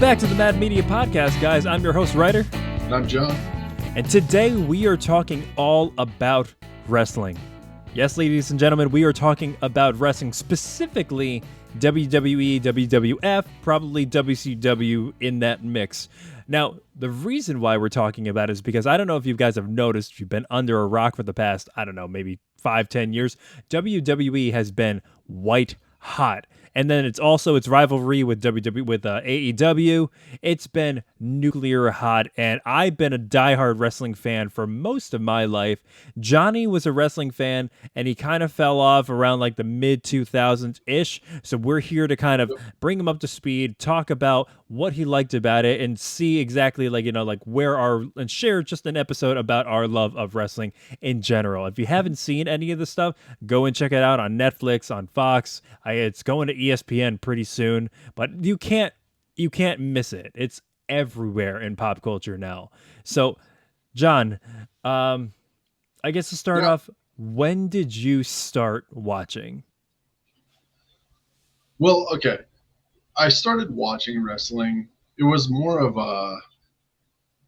back to the Mad Media Podcast, guys. I'm your host, Ryder. And I'm John. And today we are talking all about wrestling. Yes, ladies and gentlemen, we are talking about wrestling, specifically WWE, WWF, probably WCW in that mix. Now, the reason why we're talking about it is because I don't know if you guys have noticed, if you've been under a rock for the past, I don't know, maybe 5-10 years, WWE has been white hot. And then it's also its rivalry with AEW. It's been nuclear hot, and I've been a diehard wrestling fan for most of my life. Johnny was a wrestling fan, and he kind of fell off around like the mid 2000s-ish. So we're here to kind of bring him up to speed, talk about what he liked about it, and see exactly and share just an episode about our love of wrestling in general. If you haven't seen any of this stuff, go and check it out on Netflix, on Fox. It's going to ESPN pretty soon, but you can't miss it. It's everywhere in pop culture now. So, John, I guess to start off, when did you start watching? Well, okay. I started watching wrestling. It was more of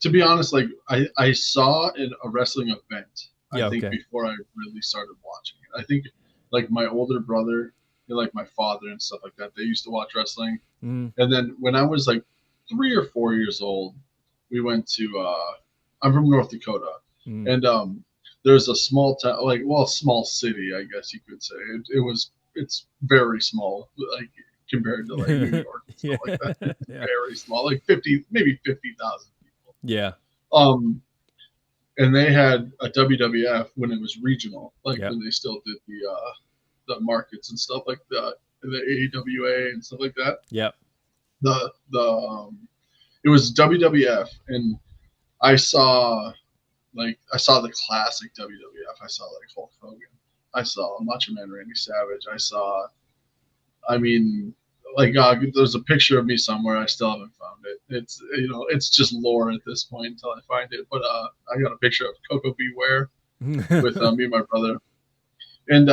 to be honest, like I saw a wrestling event, I think, before I really started watching it. I think like my older brother, like my father and stuff like that, they used to watch wrestling. And then when I was like 3 or 4 years old, we went to I'm from North Dakota, and there's a small town, small city, I guess you could say. It's very small, like compared to like New York and stuff like that. Very small, like 50,000 people. Yeah. And they had a WWF when it was regional, like when they still did the markets and stuff like that, the AWA and stuff like that. Yep. It was WWF, and I saw the classic WWF. I saw like Hulk Hogan. I saw Macho Man Randy Savage. There's a picture of me somewhere. I still haven't found it. It's just lore at this point until I find it. But I got a picture of Coco Beware with me and my brother, and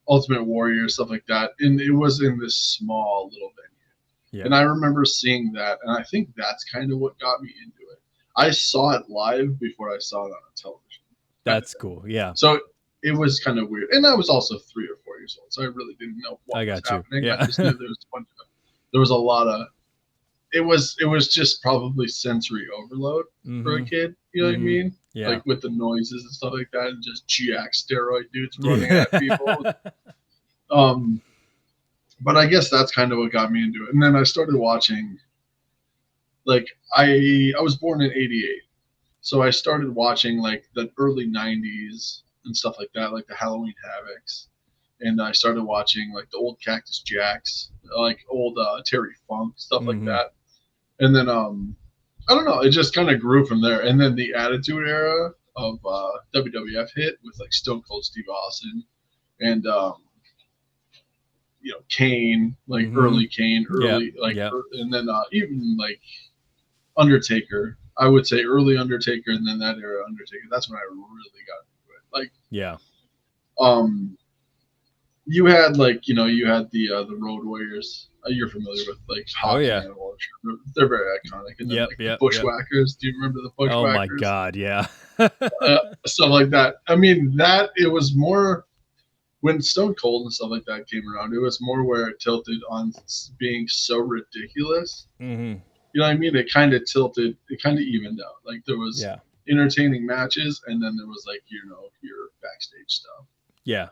Ultimate Warrior, stuff like that. And it was in this small little venue. Yeah. And I remember seeing that, and I think that's kind of what got me into it. I saw it live before I saw it on television. That's cool. Yeah. So it was kind of weird. And I was also 3 or 4 years old, so I really didn't know what was happening. Yeah. I just knew there was a lot of it was just probably sensory overload for a kid, you know what I mean? Yeah. Like with the noises and stuff like that, and just jack steroid dudes running at people. But I guess that's kind of what got me into it. And then I started watching, like, I was born in 88. So I started watching like the early 90s and stuff like that, like the Halloween Havocs. And I started watching like the old Cactus Jacks, like old Terry Funk, stuff like that. And then, I don't know, it just kind of grew from there. And then the Attitude Era of WWF hit with like Stone Cold Steve Austin and, Kane, like early Kane, and then even like Undertaker. I would say early Undertaker, and then that era Undertaker. That's when I really got into it. You had you had the Road Warriors. You're familiar with like Hockey Animal. They're very iconic. And then the Bushwhackers. Do you remember the Bushwhackers? Oh my God, yeah. Stuff like that. I mean, it was more when Stone Cold and stuff like that came around. It was more where it tilted on being so ridiculous. You know what I mean? It kind of tilted. It kind of evened out. Like there was entertaining matches, and then there was like your backstage stuff. Yeah.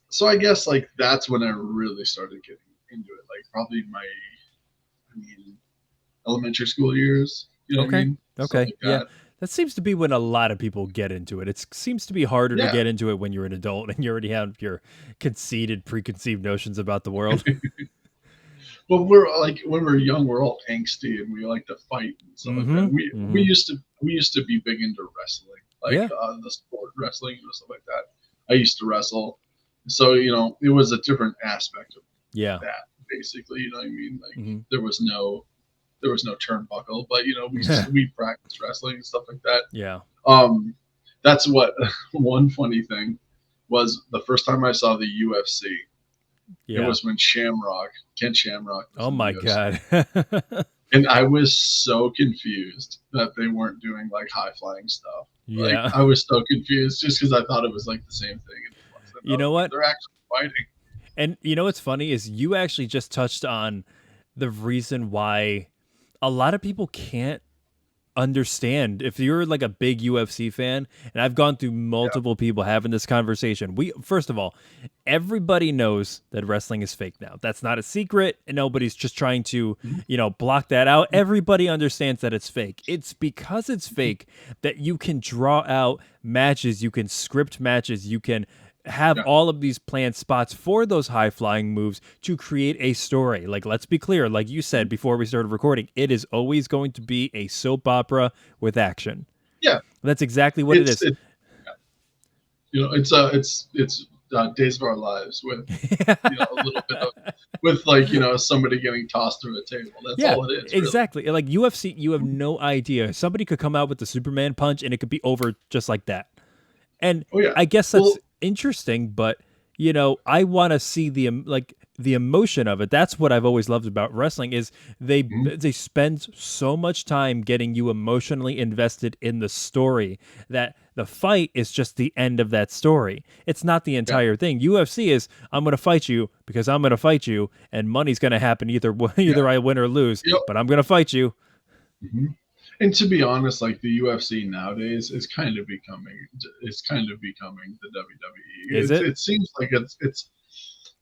So I guess like that's when I really started getting into it. Like probably elementary school years. You know what I mean? Okay. Like that seems to be when a lot of people get into it. It seems to be harder to get into it when you're an adult and you already have your preconceived notions about the world. Well, we're like when we're young, we're all angsty and we like to fight and stuff like that. We used to be big into wrestling, like the sport wrestling and stuff like that. I used to wrestle, so it was a different aspect of that. Basically, you know what I mean? Like there was no turnbuckle, but we practiced wrestling and stuff like that. Yeah. That's what one funny thing was the first time I saw the UFC. It was when Ken Shamrock was Oh in the my UFC. God. And I was so confused that they weren't doing like high flying stuff. Like Yeah. I was so confused just because I thought it was like the same thing. And it wasn't. You I was know like, what? they're actually fighting. And you know what's funny is you actually just touched on the reason why a lot of people can't understand if you're like a big UFC fan, and I've gone through Yeah. multiple people having this conversation. We first of all, everybody knows that wrestling is fake now. That's not a secret, and nobody's just trying to, Mhm. block that out. Everybody understands that it's fake. It's because it's fake that you can draw out matches, you can script matches, you can have Yeah. all of these planned spots for those high flying moves to create a story. Like, let's be clear, like you said before we started recording, it is always going to be a soap opera with action. Yeah. That's exactly what it is. It's Days of Our Lives with a little bit of with like somebody getting tossed through a table. That's Yeah, all it is, really. exactly. Like UFC, you have no idea. Somebody could come out with the Superman punch and it could be over just like that. And Oh yeah. I guess that's Well, interesting, but I want to see the emotion of it. That's what I've always loved about wrestling is they mhm, they spend so much time getting you emotionally invested in the story that the fight is just the end of that story. It's not the yeah, entire thing. UFC is I'm going to fight you because I'm going to fight you and money's going to happen yeah. either I win or lose, Yep. but I'm going to fight you. Mhm. And to be honest, like the UFC nowadays is kind of becoming the WWE. Is it? It seems like it's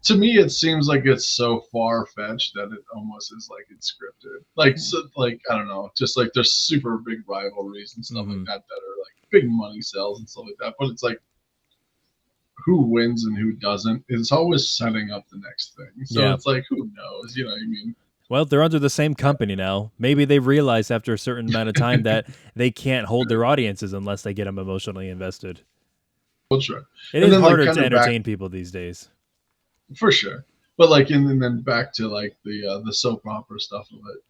to me it seems like it's so far fetched that it almost is like it's scripted. Like so, like I don't know, just like there's super big rivalries and stuff like Mhm. that are like big money sales and stuff like that. But it's like who wins and who doesn't is always setting up the next thing. So Yeah. it's like who knows, you know what I mean? Well, they're under the same company now. Maybe they realize after a certain amount of time that they can't hold their audiences unless they get them emotionally invested. For sure. It And is then like harder kind to of back entertain people these days. for sure. But like and then back to like the soap opera stuff of it.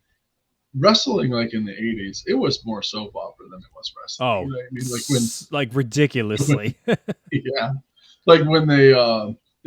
Wrestling like in the 80s, it was more soap opera than it was wrestling. You Oh, know what I mean? like ridiculously. Yeah. Like when they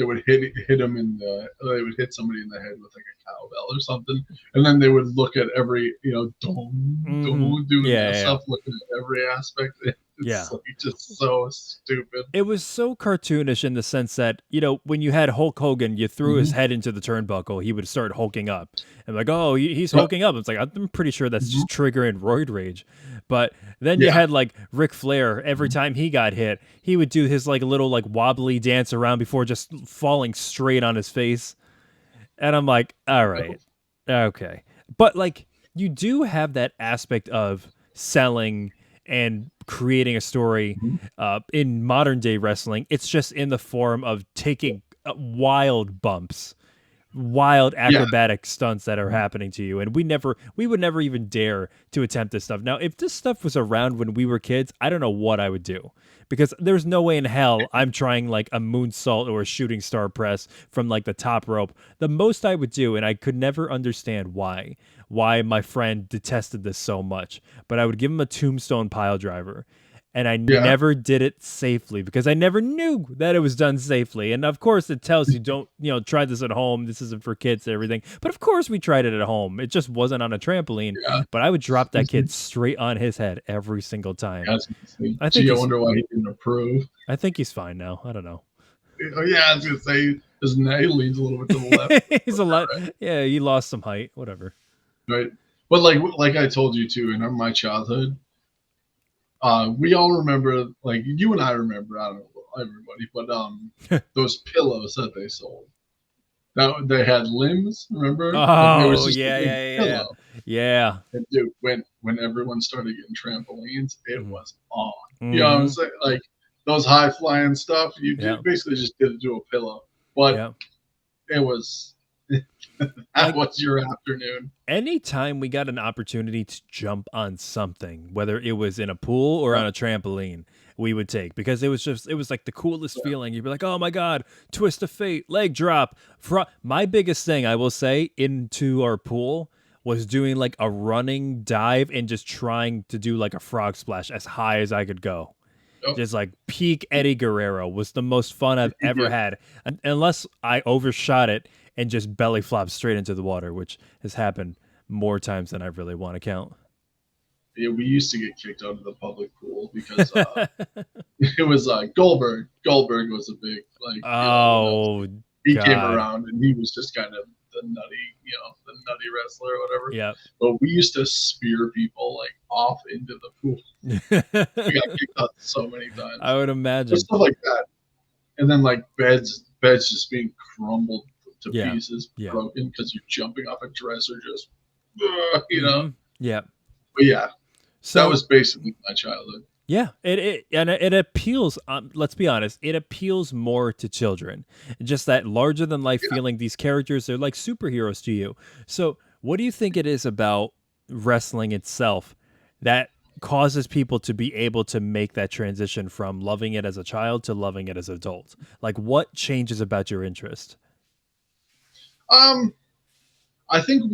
would hit them in the they would hit somebody in the head with like a cowbell or something, and then they would look at every doing Yeah, that yeah, stuff, looking at every aspect. yeah. It's like just so stupid. It was so cartoonish in the sense that, when you had Hulk Hogan, you threw his Mm-hmm. head into the turnbuckle, he would start hulking up. And like, oh, he's Yep. hulking up. It's like, I'm pretty sure that's Mm-hmm. just triggering roid rage. But then you Yeah. had like Ric Flair, every time he got hit, he would do his like little like wobbly dance around before just falling straight on his face. And I'm like, all right, okay. But like, you do have that aspect of selling and creating a story Mhm. in modern day wrestling. It's just in the form of taking wild bumps, wild Yeah. acrobatic stunts that are Mhm. happening to you, and we would never even dare to attempt this stuff. Now if this stuff was around when we were kids, I don't know what I would do, because there's no way in hell I'm trying like a moonsault or a shooting star press from like the top rope. The most I would do, and I could never understand why my friend detested this so much, but I would give him a tombstone pile driver, and I Yeah. never did it safely because I never knew that it was done safely. And of course, it tells you don't, try this at home. This isn't for kids and everything. But of course, we tried it at home. It just wasn't on a trampoline. Yeah. But I would drop that Mhm. kid straight on his head every single time. I was gonna say, I think gee, I he's, wonder why he didn't approve. I think he's fine now. I don't know. Oh yeah, I was gonna say his neck leans a little bit to the left, He's a lot. Yeah, he lost some height. Whatever. right? But like I told you too, in my childhood, we all remember, like you and I remember, I don't know everybody, but those pillows that they sold. That they had limbs, remember? Like there was Oh just a yeah, big yeah, yeah, pillow. yeah. And dude, when everyone started getting trampolines, it Mm-hmm. was on. You know what I'm Mm-hmm. saying? Like those high flying stuff, Yeah, basically just did it to a pillow. But yeah. it was that Like, was your afternoon. anytime we got an opportunity to jump on something, whether it was in a pool or Yeah, on a trampoline, we would take, because it was like the coolest yeah. feeling. You'd be like, oh my God, twist of fate, leg drop. My biggest thing, I will say, into our pool was doing like a running dive and just trying to do like a frog splash as high as I could go. just like peak Eddie Guerrero was the most fun I've ever had, unless I overshot it and just belly flopped straight into the water, which has happened more times than I really want to count. Yeah, we used to get kicked out of the public pool because it was Goldberg. Goldberg was a big he God. came around and he was just kind of the nutty wrestler or whatever. Yeah. But we used to spear people like off into the pool. We got kicked out so many times. I would imagine. But stuff like that. And then like beds just being crumbled to pieces, broken because you're jumping off a dresser, just Yeah. But yeah, so that was basically my childhood. Yeah, it appeals. Let's be honest, it appeals more to children. Just that larger than life feeling. These characters, they're like superheroes to you. So, what do you think it is about wrestling itself that causes people to be able to make that transition from loving it as a child to loving it as an adult? Like, what changes about your interest? I think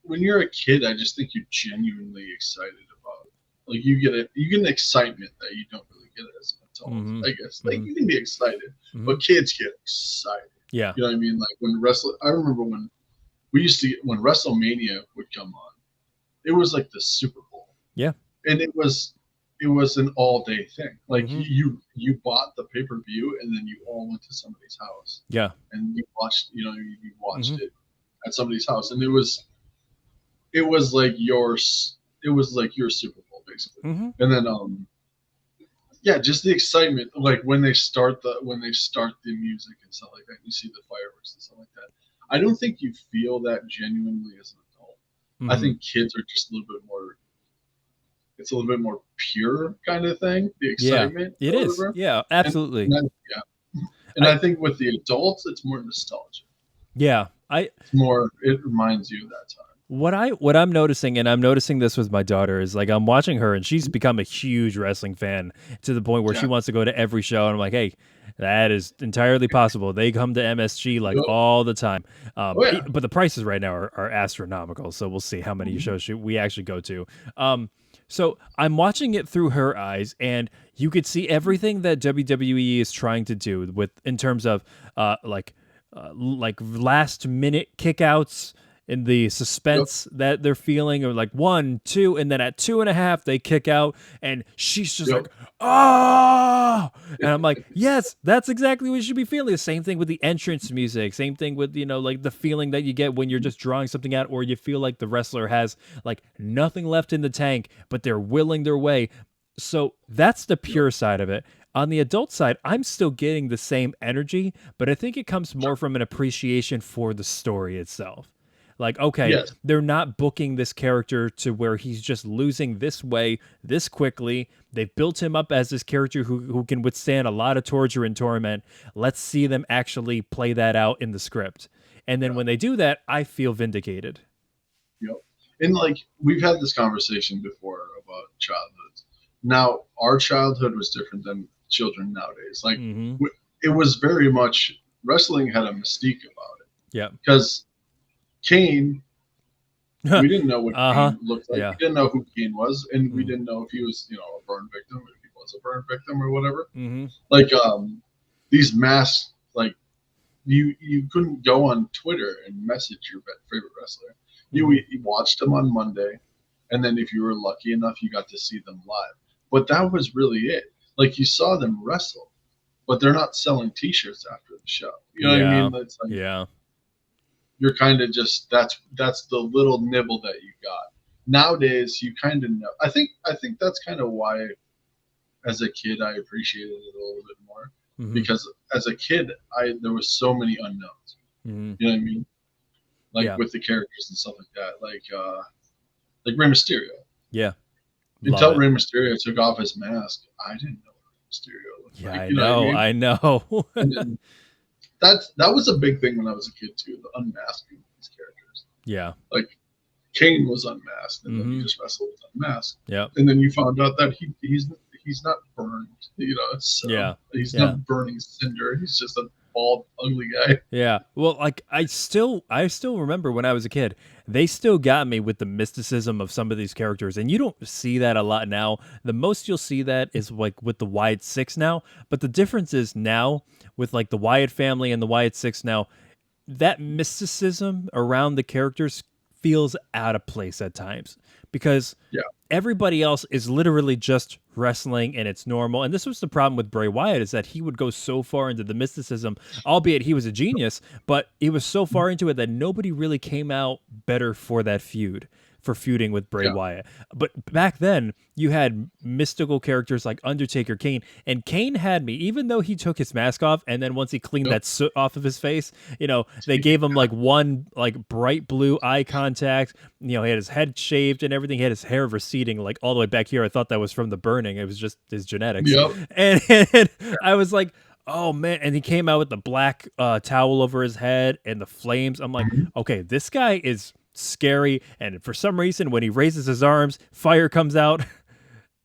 when you're a kid, I just think you're genuinely excited about it. Like you get an excitement that you don't really get as an adult. I guess like you can be excited, but kids get excited. Yeah, you know what I mean. Like I remember when when WrestleMania would come on, it was like the Super Bowl. Yeah, and it was an all day thing. Like you bought the pay-per-view and then you all went to somebody's house. Yeah, and you watched it at somebody's house, and it was like your Super Bowl basically. And then just the excitement, like when they start the music and stuff like that, you see the fireworks and stuff like that. I don't think you feel that genuinely as an adult. I think kids are just a little bit more. It's a little bit more pure kind of thing. The excitement. Yeah, it is. Yeah, absolutely. And I think with the adults, it's more nostalgia. Yeah, it reminds you of that time. What I'm noticing, and I'm noticing this with my daughter, is like I'm watching her, and she's become a huge wrestling fan to the point where she wants to go to every show. And I'm like, hey, that is entirely possible. They come to MSG like all the time. But the prices right now are astronomical. So we'll see how many shows we actually go to. So I'm watching it through her eyes, and you could see everything that WWE is trying to do in terms of like last minute kickouts and the suspense that they're feeling, or like 1, 2, and then at 2.5 they kick out, and she's just like, oh, and I'm like, yes, that's exactly what you should be feeling. The same thing with the entrance music, same thing with like the feeling that you get when you're just drawing something out, or you feel like the wrestler has like nothing left in the tank, but they're willing their way. So that's the pure side of it. On the adult side, I'm still getting the same energy, but I think it comes more from an appreciation for the story itself. Like, okay, they're not booking this character to where he's just losing this way, this quickly. They've built him up as this character who can withstand a lot of torture and torment. Let's see them actually play that out in the script. And then when they do that, I feel vindicated. Yep. And like, we've had this conversation before about childhoods. Now, our childhood was different than children nowadays. Like, it was very much, wrestling had a mystique about it. Yeah. Because Kane, we didn't know what Kane looked like. We didn't know who Kane was, and we didn't know if he was, a burn victim, if he was a burn victim or whatever. Like, these masks, like, you couldn't go on Twitter and message your favorite wrestler. You watched them on Monday, and then if you were lucky enough, you got to see them live. But that was really it. Like, you saw them wrestle, but they're not selling T-shirts after the show. You know what I mean? It's like, you're kind of just that's the little nibble that you got. Nowadays, you kind of know. I think that's kind of why, as a kid, I appreciated it a little bit more because as a kid, there was so many unknowns. You know what I mean? Like with the characters and stuff like that, like Rey Mysterio. Yeah. Until Rey Mysterio took off his mask, I didn't know what Rey Mysterio looked like. I know. That was a big thing when I was a kid too, the unmasking of these characters. Yeah. Like Kane was unmasked, and then he just wrestled with unmasked. Yeah. And then you found out that he's not burned. He's not burning cinder. He's just bald, ugly guy. Yeah. Well, like I still remember when I was a kid, they still got me with the mysticism of some of these characters. And you don't see that a lot now. The most you'll see that is like with the Wyatt Six now. But the difference is now with like the Wyatt family and the Wyatt Six now, that mysticism around the characters feels out of place at times because Yeah. everybody else is literally just wrestling and it's normal. And this was the problem with Bray Wyatt, is that he would go so far into the mysticism, albeit he was a genius, but he was so far into it that nobody really came out better for that feud, for feuding with Bray Wyatt. But back then, you had mystical characters like Undertaker, Kane, and Kane had me, even though he took his mask off, and then once he cleaned that soot off of his face, you know, they gave him like one like bright blue eye contact. You know, he had his head shaved and everything. He had his hair receding like all the way back here. I thought that was from the burning. It was just his genetics. Yep. And I was like, oh man. And he came out with the black towel over his head and the flames. I'm like, okay, this guy is scary. And for some reason, when he raises his arms, fire comes out.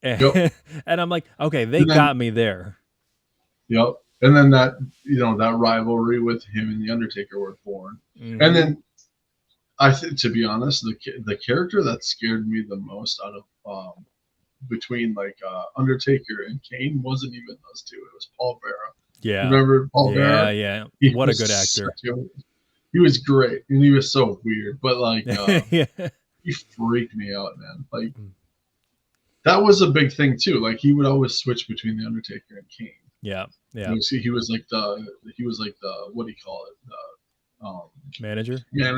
And, and I'm like, okay, they got me there. Yep. And then that, you know, that rivalry with him and the Undertaker were born. And then I think, to be honest, the character that scared me the most out of between like Undertaker and Kane wasn't even those two. It was Paul Bearer. Yeah. Remember Paul Bearer? Yeah. What a good actor. He was great, and he was so weird, but like he freaked me out, man. Like that was a big thing too. Like he would always switch between the Undertaker and Kane. Yeah. He was like the what do you call it? Manager. Yeah,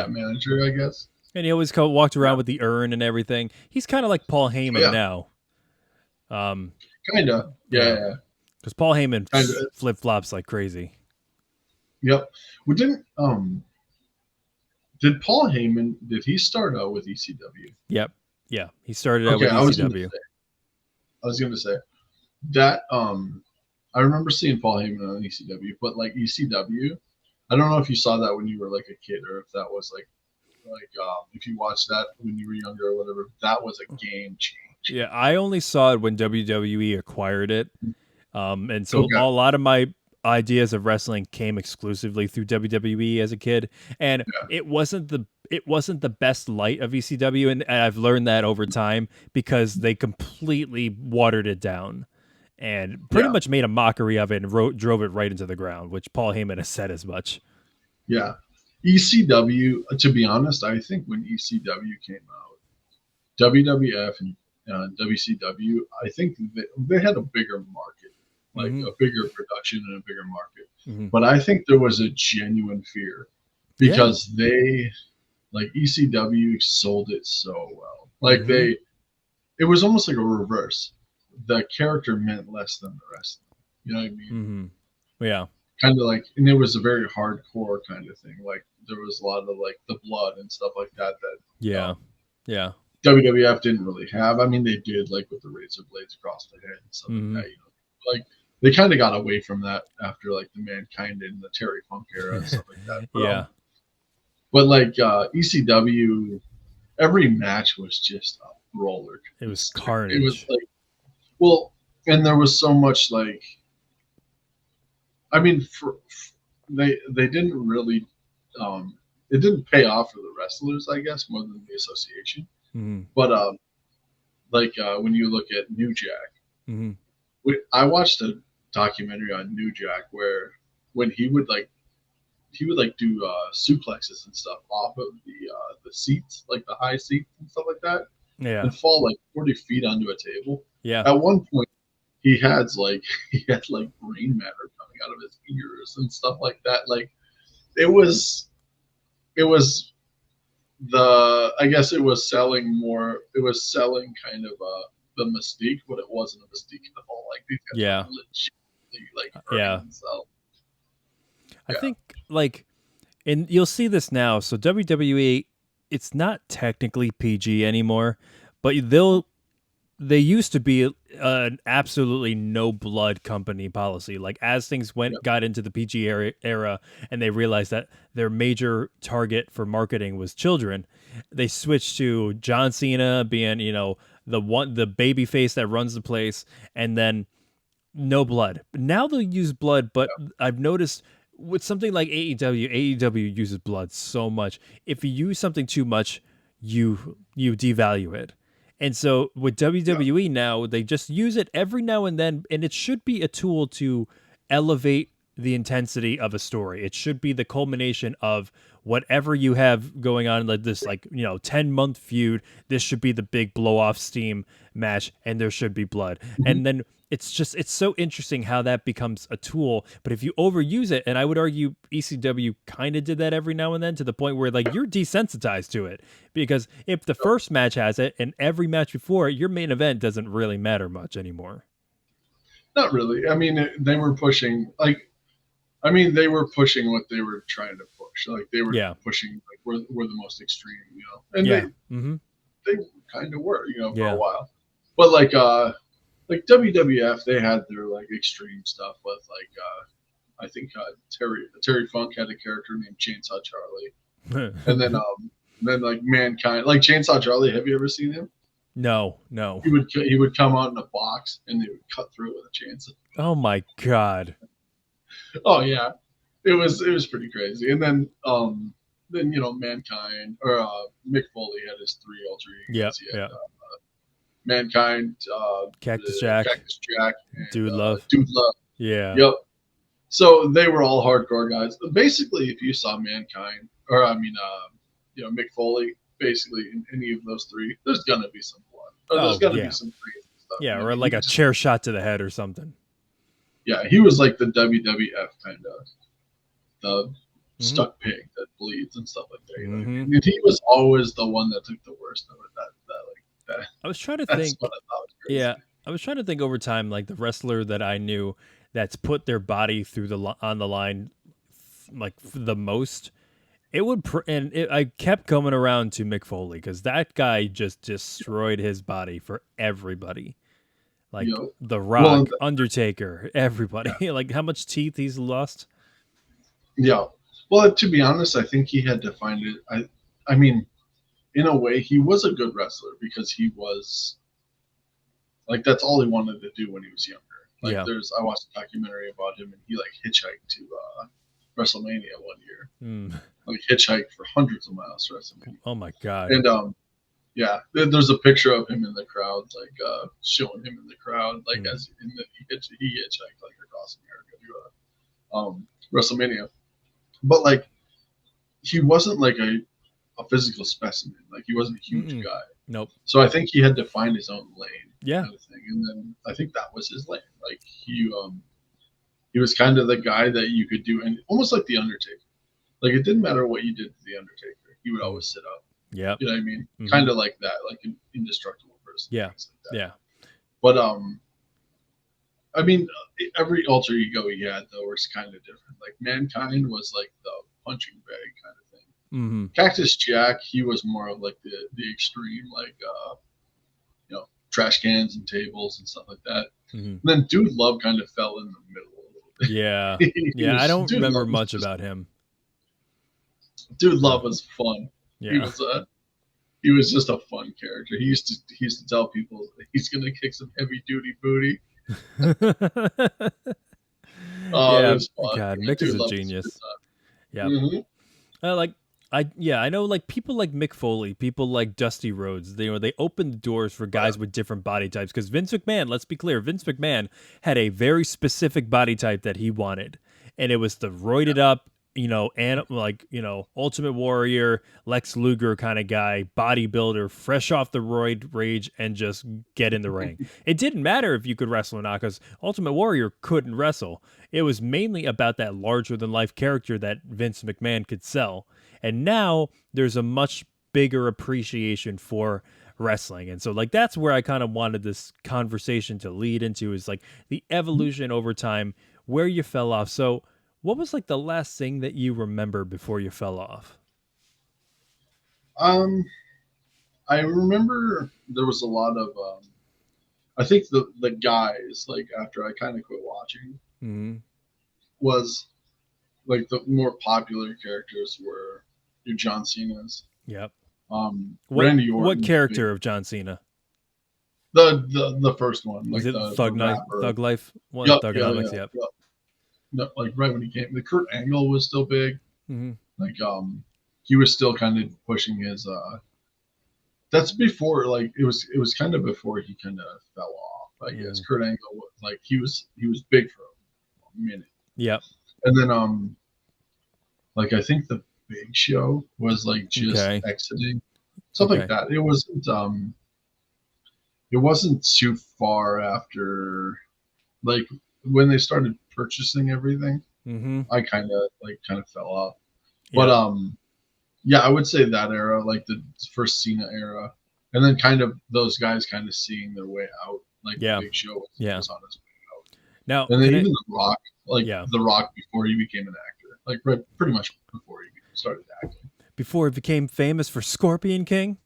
manager, I guess. And he always walked around with the urn and everything. He's kind of like Paul Heyman now. Kinda. Yeah. Because Paul Heyman flip flops like crazy. Yep. We didn't. Did Paul Heyman? Did he start out with ECW? Yep. Yeah, he started out with ECW. I was going to say that. I remember seeing Paul Heyman on ECW, but like ECW, I don't know if you saw that when you were like a kid or if that was like if you watched that when you were younger or whatever. That was a game change. Yeah, I only saw it when WWE acquired it, and so a lot of my ideas of wrestling came exclusively through WWE as a kid, and it wasn't the best light of ECW, and I've learned that over time because they completely watered it down and pretty much made a mockery of it and drove it right into the ground, which Paul Heyman has said as much. Yeah. ECW, to be honest, I think when ECW came out, WWF and WCW, I think they had a bigger market. Like a bigger production and a bigger market. But I think there was a genuine fear because they, like ECW sold it so well. Like it was almost like a reverse. The character meant less than the rest. You know what I mean? Yeah. Kind of like, and it was a very hardcore kind of thing. Like there was a lot of like the blood and stuff like that. WWF didn't really have. I mean, they did like with the razor blades across the head and stuff like that. You know, like they kind of got away from that after like the Mankind and the Terry Funk era and stuff like that. But, but like ECW, every match was just a roller. It was carnage. It was like, well, and there was so much like, I mean, they didn't really, it didn't pay off for the wrestlers, I guess, more than the association. But like when you look at New Jack, I watched a documentary on New Jack where when he would do suplexes and stuff off of the seats, like the high seats and stuff like that, and fall like 40 feet onto a table. At one point, he had brain matter coming out of his ears and stuff like that. Like it was I guess it was selling more. It was selling kind of the mystique, but it wasn't a mystique at all. Like these guys I think like, and you'll see this now. So WWE, it's not technically PG anymore, but they used to be an absolutely no blood company policy. Like as things got into the PG era and they realized that their major target for marketing was children, they switched to John Cena being, you know, the baby face that runs the place. And then no blood. Now they'll use blood, but I've noticed with something like AEW uses blood so much. If you use something too much, you devalue it. And so with WWE now, they just use it every now and then, and it should be a tool to elevate the intensity of a story. It should be the culmination of whatever you have going on, like this, 10-month feud. This should be the big blow off steam match, and there should be blood. Mm-hmm. And then it's so interesting how that becomes a tool. But if you overuse it, and I would argue ECW kind of did that every now and then, to the point where like you're desensitized to it, because if the first match has it and every match before it, your main event doesn't really matter much anymore. Not really. I mean, they were pushing they were pushing what they were trying to push. Like they were pushing like we're the most extreme, and they kind of were, for a while. But like WWF, they had their like extreme stuff with like I think Terry Funk had a character named Chainsaw Charlie, and then like Mankind, like Chainsaw Charlie. Have you ever seen him? No. He would come out in a box and they would cut through it with a chainsaw. Oh my god. Oh yeah, it was pretty crazy. And then Mankind or Mick Foley had his 3 alter egos. Yeah. Mankind, Cactus Jack, and, Dude Love. Yeah. Yep. So they were all hardcore guys. Basically, if you saw Mankind, or Mick Foley, basically in any of those 3, there's gonna be some blood. Or there's gonna be some crazy stuff. Yeah, or like a chair shot to the head or something. Yeah, he was like the WWF kind of the stuck pig that bleeds and stuff like that. And he was always the one that took the worst of it. That I was trying to think. I was trying to think over time, like the wrestler that I knew that's put their body through on the line, like the most. I kept coming around to Mick Foley, because that guy just destroyed his body for everybody. Like The Rock, Undertaker, everybody. Yeah. Like how much teeth he's lost. Yeah. Well, to be honest, I think he had to find it. I mean, in a way, he was a good wrestler, because he was like, that's all he wanted to do when he was younger. Like I watched a documentary about him, and he like hitchhiked to WrestleMania one year. Like hitchhiked for hundreds of miles to WrestleMania. Oh my god. And there's a picture of him in the crowd, like showing him in the crowd, like as he hitchhiked like across America to WrestleMania. But like he wasn't like a physical specimen. Like he wasn't a huge guy. Nope. So I think he had to find his own lane. Yeah. Kind of thing. And then I think that was his lane. Like he was kind of the guy that you could do, and almost like the Undertaker. Like it didn't matter what you did to the Undertaker, he would always sit up. Yeah. You know what I mean? Kind of like that, like an indestructible person. Yeah. Like that. Yeah. But I mean, every alter ego he had though was kind of different. Like Mankind was like the punching bag kind of thing. Cactus Jack, he was more of like the extreme, like trash cans and tables and stuff like that. And then Dude Love kind of fell in the middle a little bit. Yeah. I don't remember much about him. Dude Love was fun. Yeah. He was just a fun character. He used to tell people he's gonna kick some heavy duty booty. It was fun. God, Mick is a genius. Yeah. I know like people like Mick Foley, people like Dusty Rhodes, they opened the doors for guys with different body types, because Vince McMahon, let's be clear, Vince McMahon had a very specific body type that he wanted, and it was the roided up, Ultimate Warrior, Lex Luger kind of guy, bodybuilder, fresh off the roid rage, and just get in the ring. It didn't matter if you could wrestle or not, because Ultimate Warrior couldn't wrestle. It was mainly about that larger than life character that Vince McMahon could sell. And now there's a much bigger appreciation for wrestling. And so like that's where I kind of wanted this conversation to lead into, is like the evolution over time, where you fell off. So what was like the last thing that you remember before you fell off? I remember there was a lot of I think the guys, like after I kind of quit watching, was like the more popular characters were your John Cena's. Yep. Randy Orton. What character of John Cena? The first one, Was like it the Thug Life one? Yep, Thugonomics, yep. No, like right when he came, the Kurt Angle was still big. Mm-hmm. Like he was still kind of pushing his. That's before, like it was kind of before he kind of fell off. I guess Kurt Angle was like he was big for a minute. Yep. And then like I think the Big Show was like just exiting, stuff like that. It wasn't too far after, like when they started purchasing everything. I kind of fell off. But yeah, I would say that era, like the first Cena era, and then kind of those guys kind of seeing their way out, like the Big Show was on his way out. Now, and then even The Rock, like The Rock before he became an actor, like pretty much before he started acting. Before he became famous for Scorpion King.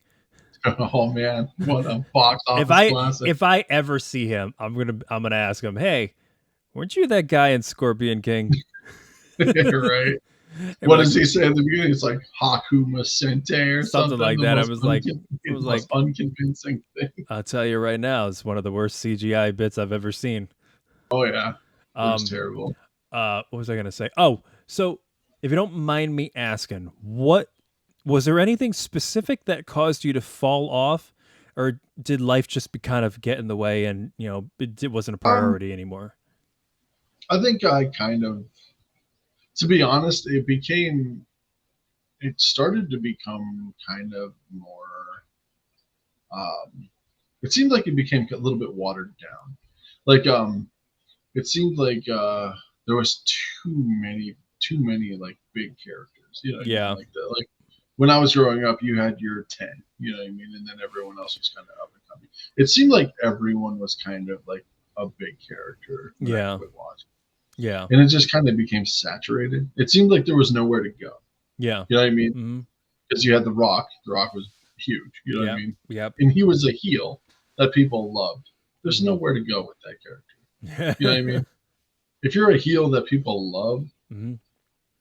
Oh man, what a box office classic! If I ever see him, I'm gonna ask him, hey, weren't you that guy in Scorpion King? Right. What does he say at the beginning? It's like Hakuma Sente or something like that. I was like, unconvincing thing. I'll tell you right now, it's one of the worst CGI bits I've ever seen. Oh yeah, it was terrible. What was I gonna say? Oh, so if you don't mind me asking, what was there anything specific that caused you to fall off, or did life just kind of get in the way and it wasn't a priority anymore? I think I kind of. To be honest, it started to become kind of more, it seemed like it became a little bit watered down. Like, it seemed like there was too many like big characters, Yeah. Like when I was growing up, you had your 10, you know what I mean? And then everyone else was kind of up and coming. It seemed like everyone was kind of like a big character. Yeah. I would watch. Yeah. And it just kind of became saturated. It seemed like there was nowhere to go. Yeah. You know what I mean? Because you had The Rock. The Rock was huge. You know what I mean? Yep. And he was a heel that people loved. There's nowhere to go with that character. You know what I mean? If you're a heel that people love,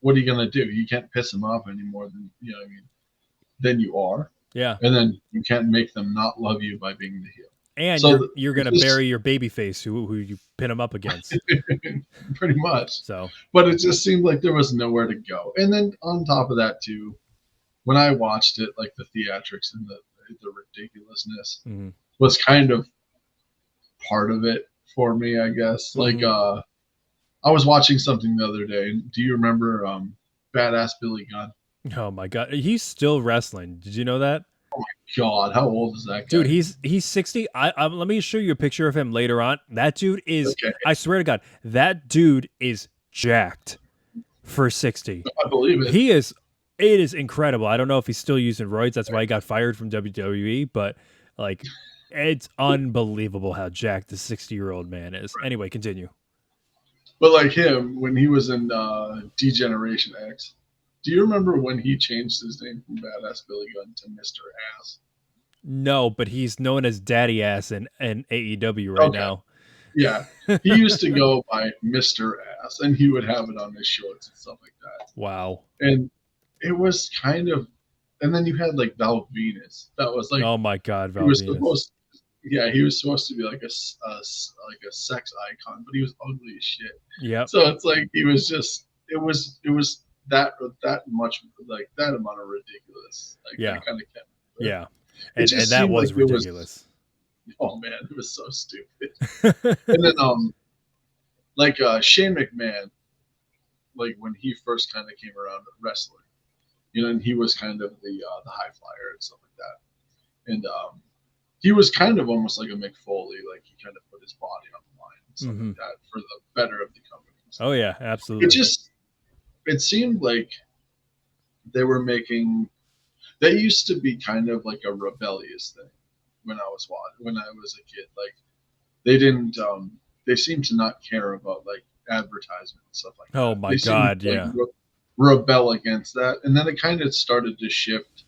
what are you going to do? You can't piss them off any more than, you know what I mean, than you are. Yeah. And then you can't make them not love you by being the heel. And so you're going to bury your baby face who you pin them up against. Pretty much. So, but it just seemed like there was nowhere to go. And then on top of that too, when I watched it, like the theatrics and the ridiculousness was kind of part of it for me, I guess. Like I was watching something the other day. Do you remember Badass Billy Gunn? Oh my God. He's still wrestling. Did you know that? Oh my God, how old is that guy? Dude, he's 60. Let me show you a picture of him later on. That dude is, I swear to God, that dude is jacked for 60. I believe it. It is incredible. I don't know if he's still using roids. That's why he got fired from WWE, but like, it's unbelievable how jacked the 60-year-old man is. Right. Anyway, continue. But like him, when he was in D-Generation X, do you remember when he changed his name from Badass Billy Gunn to Mr. Ass? No, but he's known as Daddy Ass in AEW right now. Yeah. He used to go by Mr. Ass, and he would have it on his shorts and stuff like that. Wow. And it was kind of, and then you had like Val Venus. That was like, oh my God, Val Venus. He was supposed to be like a sex icon, but he was ugly as shit. Yeah. So it's like he was just, it was that much, like that amount of ridiculous. Like that kind of kept. Right? Yeah. And that was like ridiculous. Oh man, it was so stupid. And then like Shane McMahon, like when he first kind of came around to wrestling, and he was kind of the high flyer and stuff like that. And he was kind of almost like a Mick Foley, like he kind of put his body on the line and stuff like that for the better of the company. Oh yeah, absolutely. It seemed like they were making. They used to be kind of like a rebellious thing when I was a kid. Like they didn't. They seemed to not care about like advertisement and stuff like that. Oh my God, yeah. Rebel against that, and then it kind of started to shift,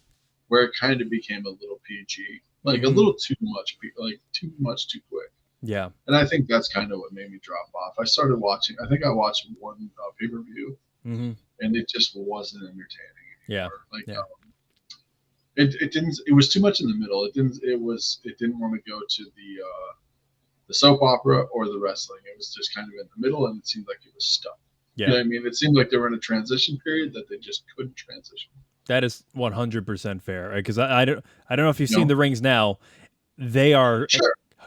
where it kind of became a little PG, like a little too much, like too much too quick. Yeah. And I think that's kind of what made me drop off. I started watching. I think I watched one pay-per-view. And it just wasn't entertaining anymore. Yeah. it didn't. It was too much in the middle. It didn't. It didn't want to go to the soap opera or the wrestling. It was just kind of in the middle, and it seemed like it was stuck. Yeah. You know what I mean? It seemed like they were in a transition period that they just couldn't transition. That is 100% fair, because I don't know if you've seen the rings now. They are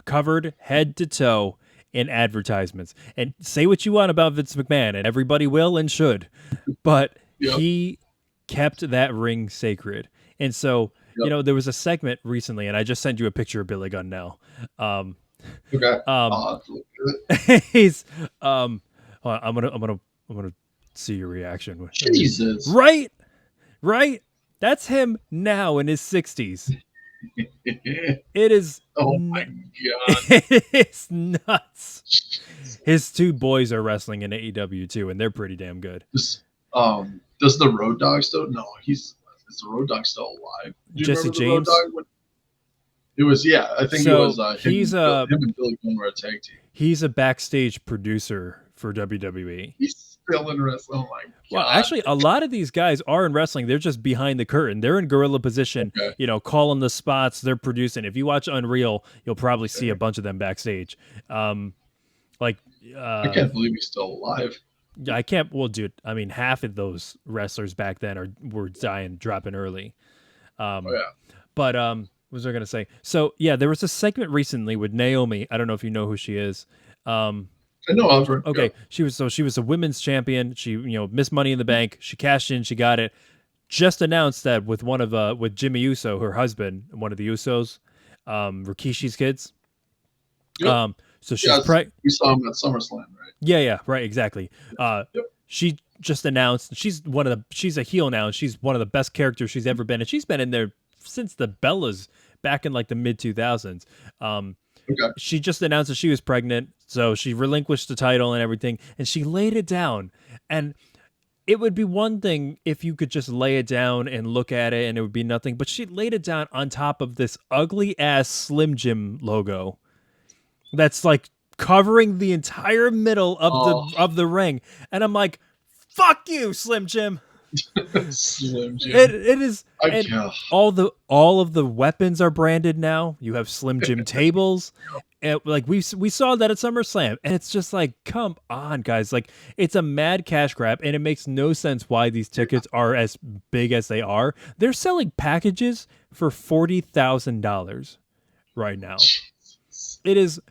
covered head to toe in advertisements. And say what you want about Vince McMahon, and everybody will and should, but he kept that ring sacred. And so, you know, there was a segment recently, and I just sent you a picture of Billy Gunn now. He's I'm gonna see your reaction. Jesus. Right? That's him now in his 60s. It is. Oh my God. It's nuts. His two boys are wrestling in AEW too, and they're pretty damn good. Does the Road Dogg still? No, is the Road Dogg still alive? Jesse James. It was, I think it was. Him and Billy Gunn were a tag team. He's a backstage producer for WWE. He's still in wrestling. Oh my God. Well, actually, a lot of these guys are in wrestling. They're just behind the curtain. They're in gorilla position, you know, calling the spots. They're producing. If you watch Unreal, you'll probably see a bunch of them backstage. I can't believe he's still alive. I can't. Well, dude, I mean, half of those wrestlers back then were dropping early. But what was I going to say? So, yeah, there was a segment recently with Naomi. I don't know if you know who she is. I know of her. Okay, she was a women's champion. She, you know, missed Money in the Bank. She cashed in. She got it. Just announced that with with Jimmy Uso, her husband, one of the Usos, Rikishi's kids. Yep. So she's we saw him at SummerSlam, right? Yeah, right, exactly. She just announced she's a heel now, and she's one of the best characters she's ever been, and she's been in there since the Bellas back in like the mid 2000s. She just announced that she was pregnant, so she relinquished the title and everything, and she laid it down. And it would be one thing if you could just lay it down and look at it and it would be nothing, but she laid it down on top of this ugly ass Slim Jim logo that's like covering the entire middle of the ring. And I'm like, fuck you, Slim Jim. Slim Jim. It is. All of the weapons are branded now. You have Slim Jim tables. And like we saw that at SummerSlam, and it's just like, come on, guys! Like, it's a mad cash grab, and it makes no sense why these tickets are as big as they are. They're selling packages for $40,000 right now. It is.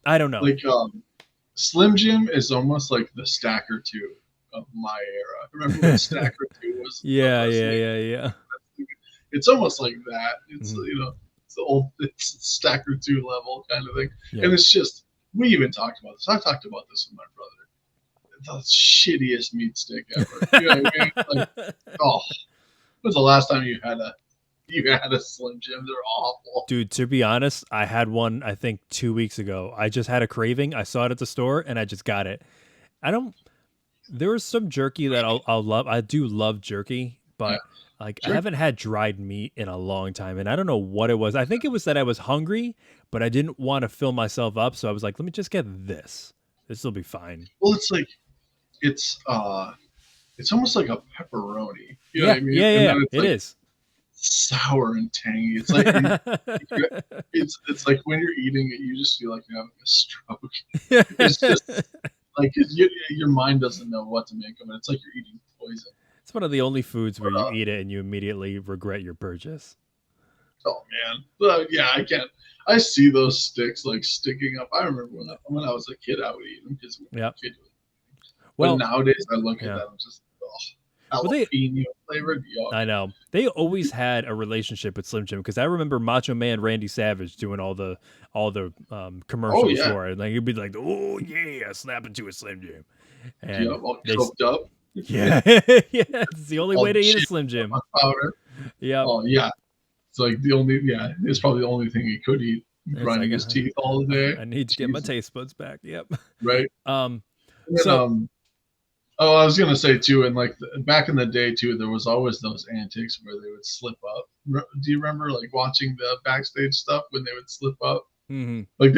I don't know. Like Slim Jim is almost like the Stacker 2 of my era. Remember when Stacker 2 was? Yeah. It's almost like that. It's you know. It's Stacker 2 level kind of thing. And it's just, we even talked about this. I talked about this with my brother. The shittiest meat stick ever. You know what I mean? Like, when's the last time you had a Slim Jim? They're awful. Dude, to be honest, I had one, I think 2 weeks ago. I just had a craving. I saw it at the store and I just got it. There was some jerky that I'll love. I do love jerky, but I haven't had dried meat in a long time, and I don't know what it was. I think it was that I was hungry, but I didn't want to fill myself up, so I was like, let me just get this. This will be fine. Well, it's like, it's almost like a pepperoni. You know what I mean? Yeah. It is sour and tangy. It's like it's like when you're eating it, you just feel like you're having a stroke. It's just like your mind doesn't know what to make of it. It's like you're eating poison. It's one of the only foods where you eat it and you immediately regret your purchase. Oh man, yeah, I can't. I see those sticks like sticking up. I remember when I was a kid, I would eat them because kid. Well, nowadays I look at them just jalapeno flavored. I know they always had a relationship with Slim Jim because I remember Macho Man Randy Savage doing all the commercials for it. Like he'd be like, "Oh yeah, snap into a Slim Jim," and all choked up. Yeah, it's the only way to eat a Slim Jim. Powder. Yeah. Oh yeah. It's like it's probably the only thing he could eat, grinding his teeth all day. I need to get my taste buds back. Yep. Right. I was gonna say too, and like back in the day too, there was always those antics where they would slip up. Do you remember like watching the backstage stuff when they would slip up? Mm-hmm. Like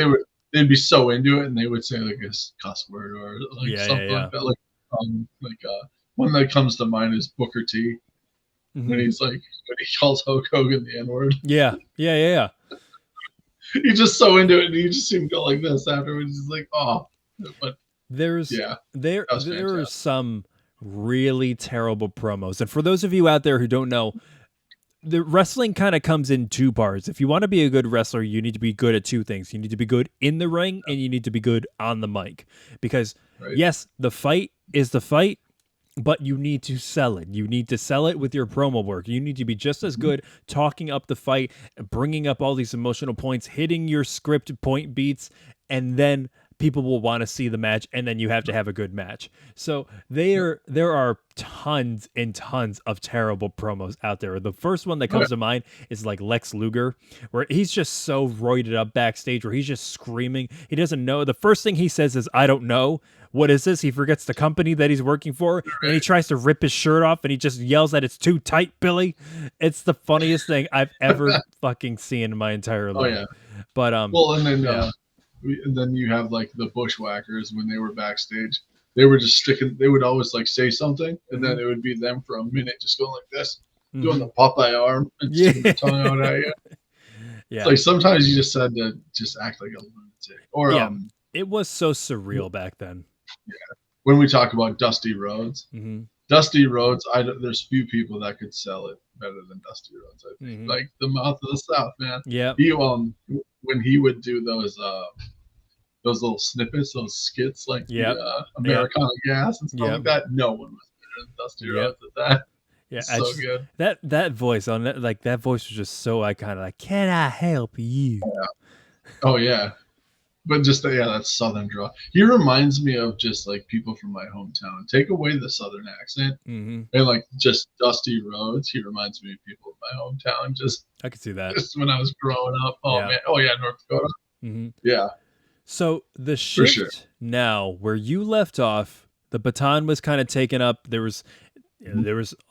they'd be so into it, and they would say like a cuss word or like something like that. Like one that comes to mind is Booker T. when he's like when he calls Hulk Hogan the N-word. Yeah. He's just so into it, and you just see him go like this afterwards. He's like, oh, but there are some really terrible promos, and for those of you out there who don't know, the wrestling kind of comes in two parts. If you want to be a good wrestler, you need to be good at two things. You need to be good in the ring, and you need to be good on the mic. Because yes, the fight is the fight, but you need to sell it. You need to sell it with your promo work. You need to be just as good talking up the fight, bringing up all these emotional points, hitting your script point beats, and then people will want to see the match, and then you have to have a good match. So there are tons and tons of terrible promos out there. The first one that comes to mind is like Lex Luger, where he's just so roided up backstage, where he's just screaming. He doesn't know. The first thing he says is, "I don't know. What is this?" He forgets the company that he's working for, and he tries to rip his shirt off, and he just yells that it's too tight, Billy. It's the funniest thing I've ever fucking seen in my entire life. Oh, yeah. But well, and then and then you have like the Bushwhackers when they were backstage. They were just sticking. They would always like say something, and then it would be them for a minute, just going like this, doing the Popeye arm and sticking the tongue out at you. Yeah, like sometimes you just had to just act like a lunatic. Or it was so surreal back then. Yeah, when we talk about Dusty Rhodes, Dusty Rhodes, there's few people that could sell it better than Dusty Rhodes. I think like the mouth of the South, man. Yeah, he when he would do those little snippets, those skits like the Americana Gas and stuff like that. No one was better than Dusty Rhodes at that. Yeah, so good. That voice on that, like that voice was just so iconic. Like, can I help you? Yeah. Oh yeah, but just that Southern draw. He reminds me of just like people from my hometown. Take away the Southern accent, and like just Dusty Rhodes. He reminds me of people in my hometown. Just I could see that. Just when I was growing up. Oh man. Oh yeah, North Dakota. Yeah. So the shift now, where you left off, the baton was kind of taken up. There was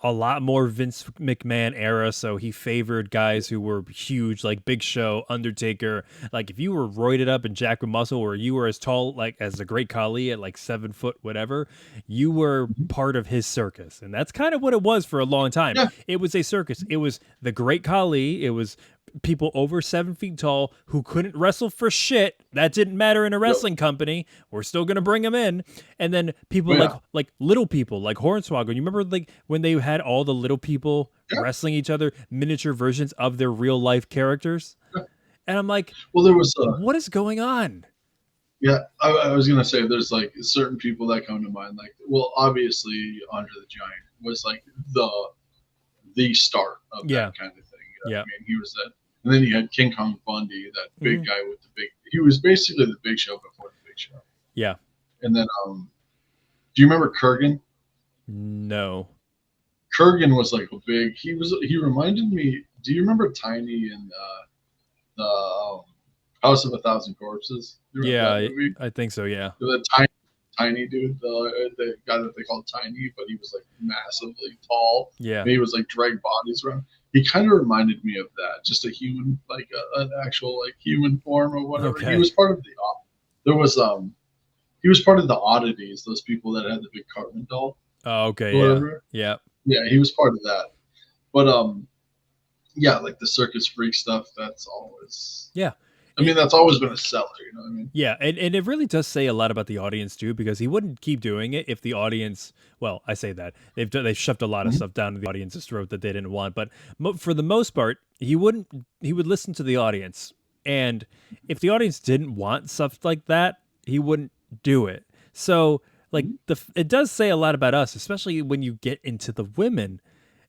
a lot more Vince McMahon era, so he favored guys who were huge, like Big Show, Undertaker. Like if you were roided up and jacked with muscle, or you were as tall like as the Great Khali at like 7 foot, whatever, you were part of his circus, and that's kind of what it was for a long time. Yeah. It was a circus. It was the Great Khali. It was people over 7 feet tall who couldn't wrestle for shit. That didn't matter in a wrestling company. We're still gonna bring them in. And then people like little people like Hornswoggle. You remember like when they had all the little people wrestling each other, miniature versions of their real life characters? And I'm like, well, there was what is going on? Yeah, I was gonna say there's like certain people that come to mind. Like, well, obviously Andre the Giant was like the start of that kind of thing. I mean, he was that. And then you had King Kong Bundy, that big guy with the big. He was basically the Big Show before the Big Show. Yeah. And then, do you remember Kurgan? No. Kurgan was like a big. He reminded me. Do you remember Tiny in the House of a Thousand Corpses? Yeah, I think so. Yeah. The tiny dude, the guy that they called Tiny, but he was like massively tall. Yeah. And he was like drag bodies around. He kind of reminded me of that, just a human, like an actual like human form or whatever. Okay. He was part of he was part of the Oddities, those people that had the big Cartman doll. Oh, okay. Yeah. Yeah, he was part of that. But like the circus freak stuff, that's always I mean, that's always been a seller, you know what I mean? Yeah, and it really does say a lot about the audience, too, because he wouldn't keep doing it if the audience, well, I say that. They've shoved a lot of stuff down the audience's throat that they didn't want, but for the most part, he would listen to the audience, and if the audience didn't want stuff like that, he wouldn't do it. So, like, it does say a lot about us, especially when you get into the women,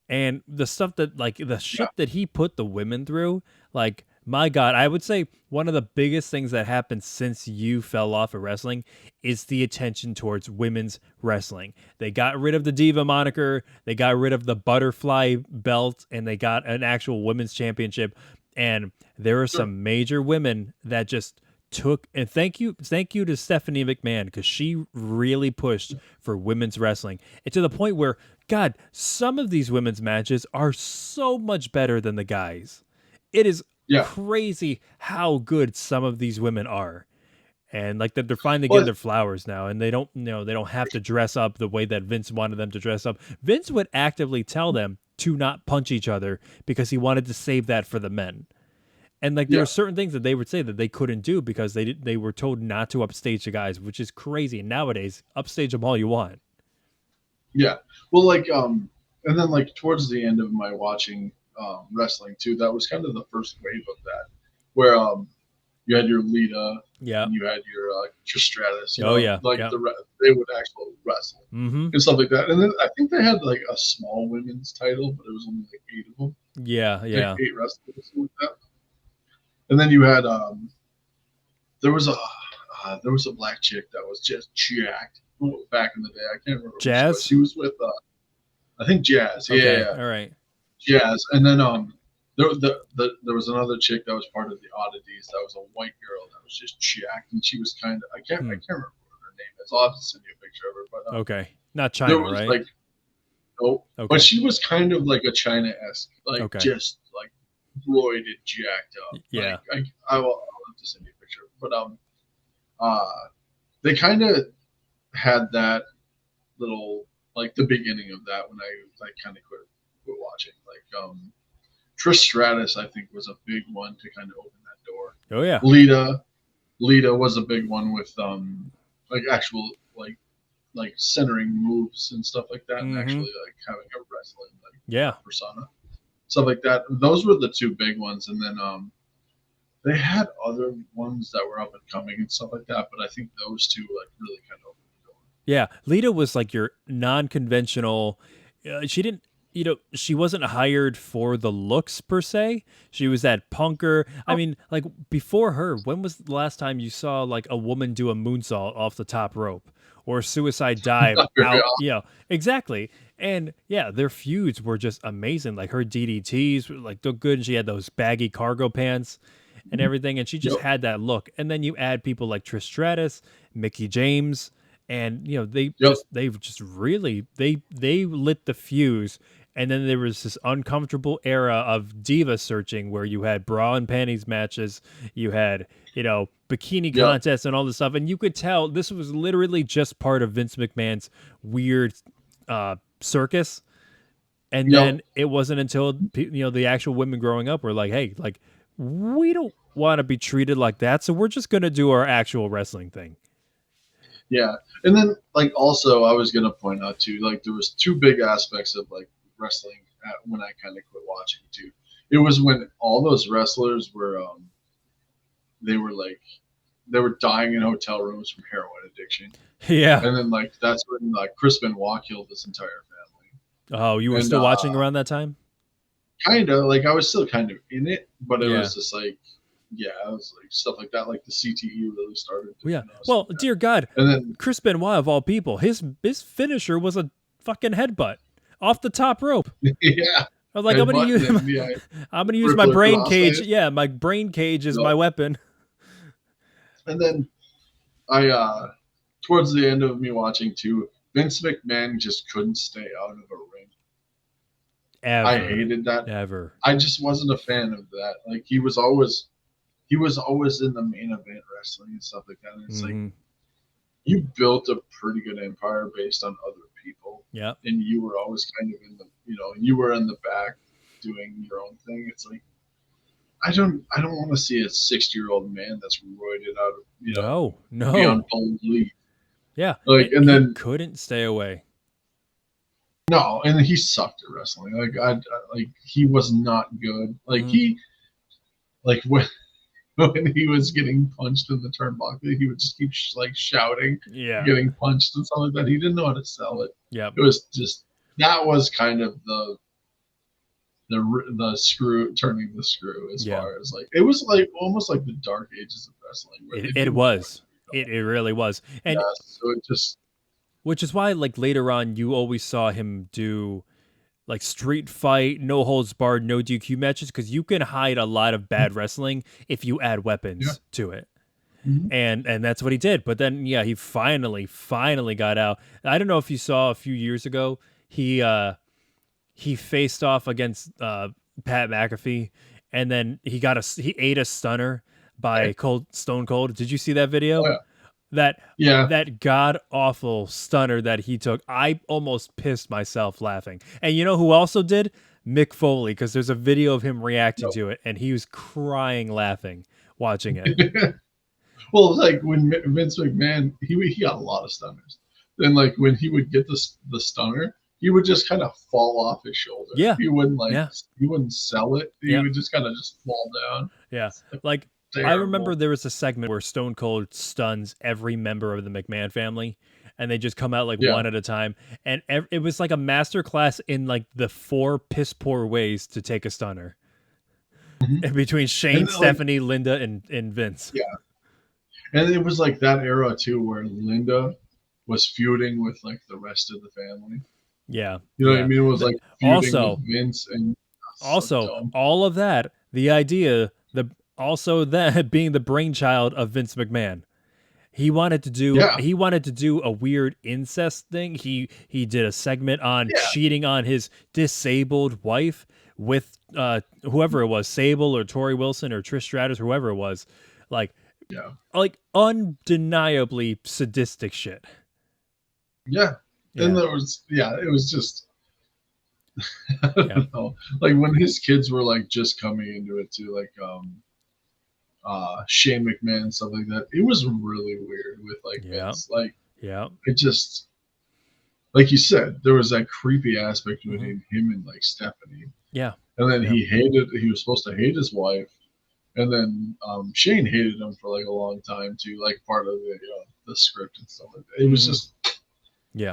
and the stuff that, like, the shit that he put the women through, like, my God, I would say one of the biggest things that happened since you fell off of wrestling is the attention towards women's wrestling. They got rid of the Diva moniker, they got rid of the butterfly belt, and they got an actual women's championship. And there are some major women that just took, and thank you to Stephanie McMahon, because she really pushed for women's wrestling. And to the point where, God, some of these women's matches are so much better than the guys. It is crazy how good some of these women are. and like that they're finally getting their flowers now, and they don't they don't have to dress up the way that Vince wanted them to dress up. Vince would actively tell them to not punch each other because he wanted to save that for the men. And like there were certain things that they would say that they couldn't do because they were told not to upstage the guys, which is crazy. Nowadays, upstage them all you want. Yeah. Well, like and then like towards the end of my watching wrestling too, that was kind of the first wave of that, where you had your Lita, and you had your Trish Stratus. You know, like they would actually wrestle and stuff like that. And then I think they had like a small women's title, but it was only like 8 of them. Yeah, yeah. Like 8 wrestlers, something like that. And then you had there was a black chick that was just jacked back in the day. I can't remember. Jazz. She was with I think Jazz. Okay. Yeah. All right. Jazz, and then there was another chick that was part of the Oddities. That was a white girl that was just jacked, and she was kind of I can't remember what her name is. I'll have to send you a picture of her. But okay, not China, there was, right? Like, nope. Okay. But she was kind of like a China-esque, like just like roided, jacked up. Yeah. Like, I'll have to send you a picture. But they kind of had that little like the beginning of that when I like kind of quit watching. Like Trish Stratus, I think, was a big one to kind of open that door. Oh yeah. Lita was a big one with like actual like centering moves and stuff like that, and actually like having a wrestling persona, stuff like that. Those were the 2 big ones, and then they had other ones that were up and coming and stuff like that. But I think those 2 like really kind of opened the door. Yeah, Lita was like your non-conventional. She didn't. She wasn't hired for the looks per se. She was that punker. I mean, like before her, when was the last time you saw like a woman do a moonsault off the top rope or a suicide dive out? Yeah, exactly. And yeah, their feuds were just amazing. Like her DDTs were like good, and she had those baggy cargo pants and everything, and she just had that look. And then you add people like Trish Stratus, Mickie James, and they just really lit the fuse. And then there was this uncomfortable era of diva searching where you had bra and panties matches, you had, bikini contests and all this stuff. And you could tell this was literally just part of Vince McMahon's weird circus. And then it wasn't until, the actual women growing up were like, hey, like, we don't want to be treated like that. So we're just going to do our actual wrestling thing. Yeah. And then like also I was going to point out too, like there was 2 big aspects of like wrestling when I kind of quit watching too. It was when all those wrestlers were they were dying in hotel rooms from heroin addiction. Yeah. And then like that's when like Chris Benoit killed his entire family. Oh, you were still watching around that time? Kind of, like I was still kind of in it, but it was just like it was like stuff like that, like the CTE really started. Well, dear God, and then Chris Benoit of all people, his finisher was a fucking headbutt off the top rope. Yeah. I was like, I'm gonna use my brain cage. Yeah, my brain cage is my weapon. And then I towards the end of me watching too, Vince McMahon just couldn't stay out of a ring. Ever. I hated that. Ever. I just wasn't a fan of that. Like he was always in the main event wrestling and stuff like that. And it's like you built a pretty good empire based on other people. Yeah. And you were always kind of in the you were in the back doing your own thing. It's like I don't want to see a 60-year-old man that's roided out of no beyond belief. Yeah. Like and then couldn't stay away. No, and he sucked at wrestling. Like he was not good. Like when he was getting punched in the turnbuckle, he would just keep like shouting, getting punched and stuff like that. He didn't know how to sell it. Yeah, it was just that was kind of the screw turning the screw as far as like it was like almost like the dark ages of wrestling. It was. It really was, and so it just. Which is why, like later on, you always saw him do like street fight, no holds barred, no DQ matches, because you can hide a lot of bad wrestling if you add weapons to it. And that's what he did. But then, he finally got out. I don't know if you saw a few years ago, he faced off against Pat McAfee, and then he ate a stunner by Stone Cold. Did you see that video? Oh, yeah. That god awful stunner that he took. I almost pissed myself laughing. And you know who also did? Mick Foley, because there's a video of him reacting to it, and he was crying laughing watching it. Well, like when Vince McMahon, he got a lot of stunners. Then like when he would get the stunner, he would just kind of fall off his shoulder. Yeah. He wouldn't he wouldn't sell it. He would just kind of just fall down. Yeah. Like I remember there was a segment where Stone Cold stuns every member of the McMahon family, and they just come out like one at a time, and it was like a master class in like the 4 piss poor ways to take a stunner. Mm-hmm. Between Shane, Stephanie, Linda, and Vince. Yeah. And it was like that era too, where Linda was feuding with like the rest of the family. Yeah, you know what I mean. It was like also with Vince and all of that. The idea, that being the brainchild of Vince McMahon. He wanted to do a weird incest thing. He did a segment on cheating on his disabled wife with whoever it was, Sable or Tori Wilson or Trish Stratus, whoever it was. Like undeniably sadistic shit. Yeah. And there was it was just I don't know. Like when his kids were like just coming into it too, like Shane McMahon and stuff like that. It was really weird with like Vince. Like it just, like you said, there was that creepy aspect between him and like Stephanie. Yeah. And then he was supposed to hate his wife. And then Shane hated him for like a long time too, like part of the script and stuff like that. It was just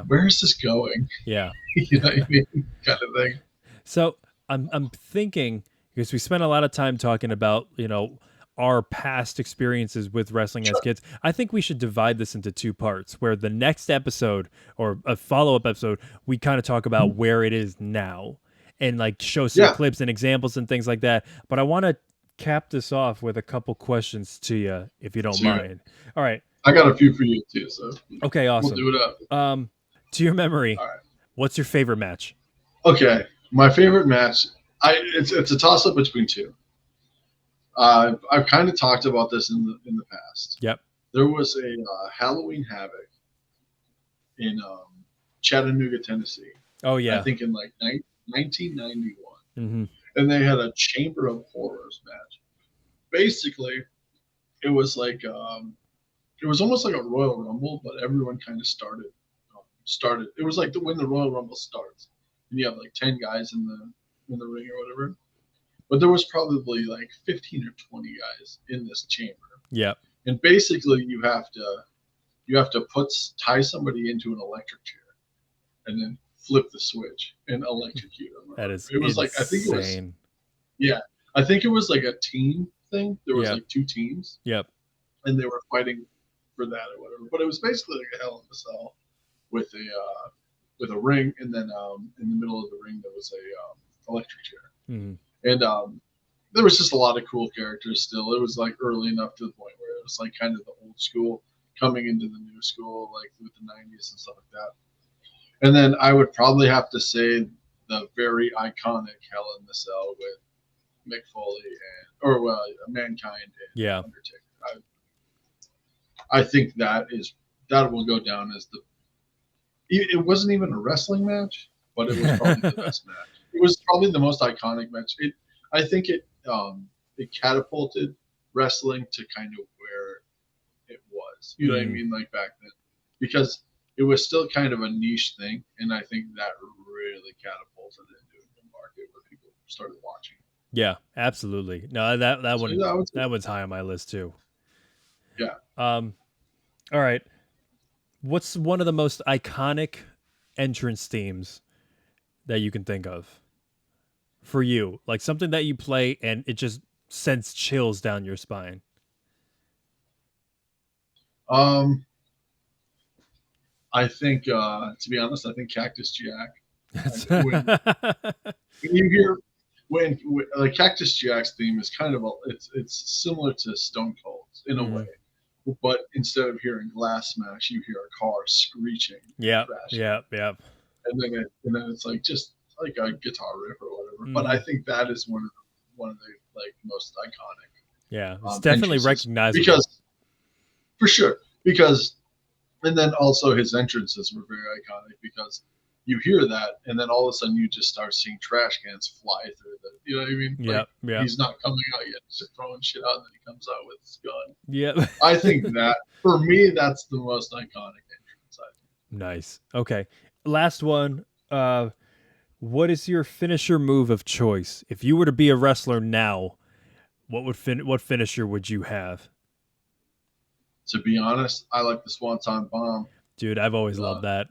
where is this going? Yeah. You know what I mean? Kind of thing. So I'm thinking, because we spent a lot of time talking about, our past experiences with wrestling as kids. I think we should divide this into 2 parts, where the next episode or a follow-up episode, we kind of talk about where it is now and like show some clips and examples and things like that. But I want to cap this off with a couple questions to you, if you don't mind. All right. I got a few for you too. So okay, awesome. We'll do it up. To your memory, what's your favorite match? Okay, my favorite match. It's a toss up between 2. I've kind of talked about this in the past. Yep. There was a Halloween Havoc in Chattanooga, Tennessee. Oh yeah. I think in like 1991. Mm-hmm. And they had a Chamber of Horrors match. Basically, it was like it was almost like a Royal Rumble, but everyone kind of started. It was like when the Royal Rumble starts, and you have like 10 guys in the ring or whatever. But there was probably like 15 or 20 guys in this chamber. Yeah. And basically, you have to tie somebody into an electric chair, and then flip the switch and electrocute them. That is. It was insane. like I think it was. Yeah, I think it was like a team thing. There was like 2 teams. Yep. And they were fighting for that or whatever. But it was basically like a Hell in a Cell with a ring, and then in the middle of the ring there was a electric chair. Mm-hmm. And there was just a lot of cool characters still. It was like early enough to the point where it was like kind of the old school coming into the new school, like with the 90s and stuff like that. And then I would probably have to say the very iconic Hell in the Cell with Mick Foley or Mankind and Undertaker. I think that will go down as it wasn't even a wrestling match, but it was probably the best match. It was probably the most iconic match. I think it catapulted wrestling to kind of where it was. You know what I mean? Like back then, because it was still kind of a niche thing, and I think that really catapulted into a market where people started watching. Yeah, absolutely. No, that one's high on my list too. Yeah. All right. What's one of the most iconic entrance themes that you can think of for you? Like something that you play and it just sends chills down your spine. I think, to be honest, I think Cactus Jack. When you hear when Cactus Jack's theme is kind of it's similar to Stone Cold's in a way, but instead of hearing glass smash, you hear a car screeching. Yeah. And then it's like just like a guitar riff or whatever. But I think that is one of the like most iconic. Yeah, it's definitely recognizable. Because, for sure, because, and then also his entrances were very iconic because you hear that, and then all of a sudden you just start seeing trash cans fly through the, you know what I mean? Yeah, like, he's not coming out yet, just throwing shit out, and then he comes out with his gun. Yeah. I think that, for me, that's the most iconic entrance. Nice. Okay. Last one. What is your finisher move of choice? If you were to be a wrestler now, what finisher would you have? To be honest, I like the Swanton Bomb. Dude, I've always loved that.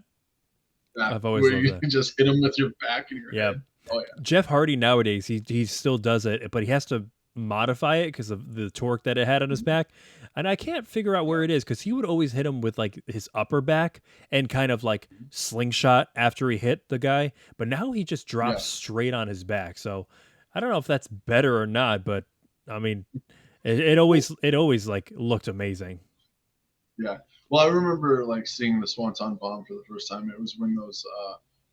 I've always loved you that. Can just hit him with your back and your head. Oh yeah. Jeff Hardy nowadays, he still does it, but he has to modify it because of the torque that it had on his back. And I can't figure out where it is because he would always hit him with like his upper back and kind of like slingshot after he hit the guy. But now he just drops straight on his back. So I don't know if that's better or not, but I mean, it always like looked amazing. Yeah. Well, I remember like seeing the Swanton Bomb for the first time. It was when those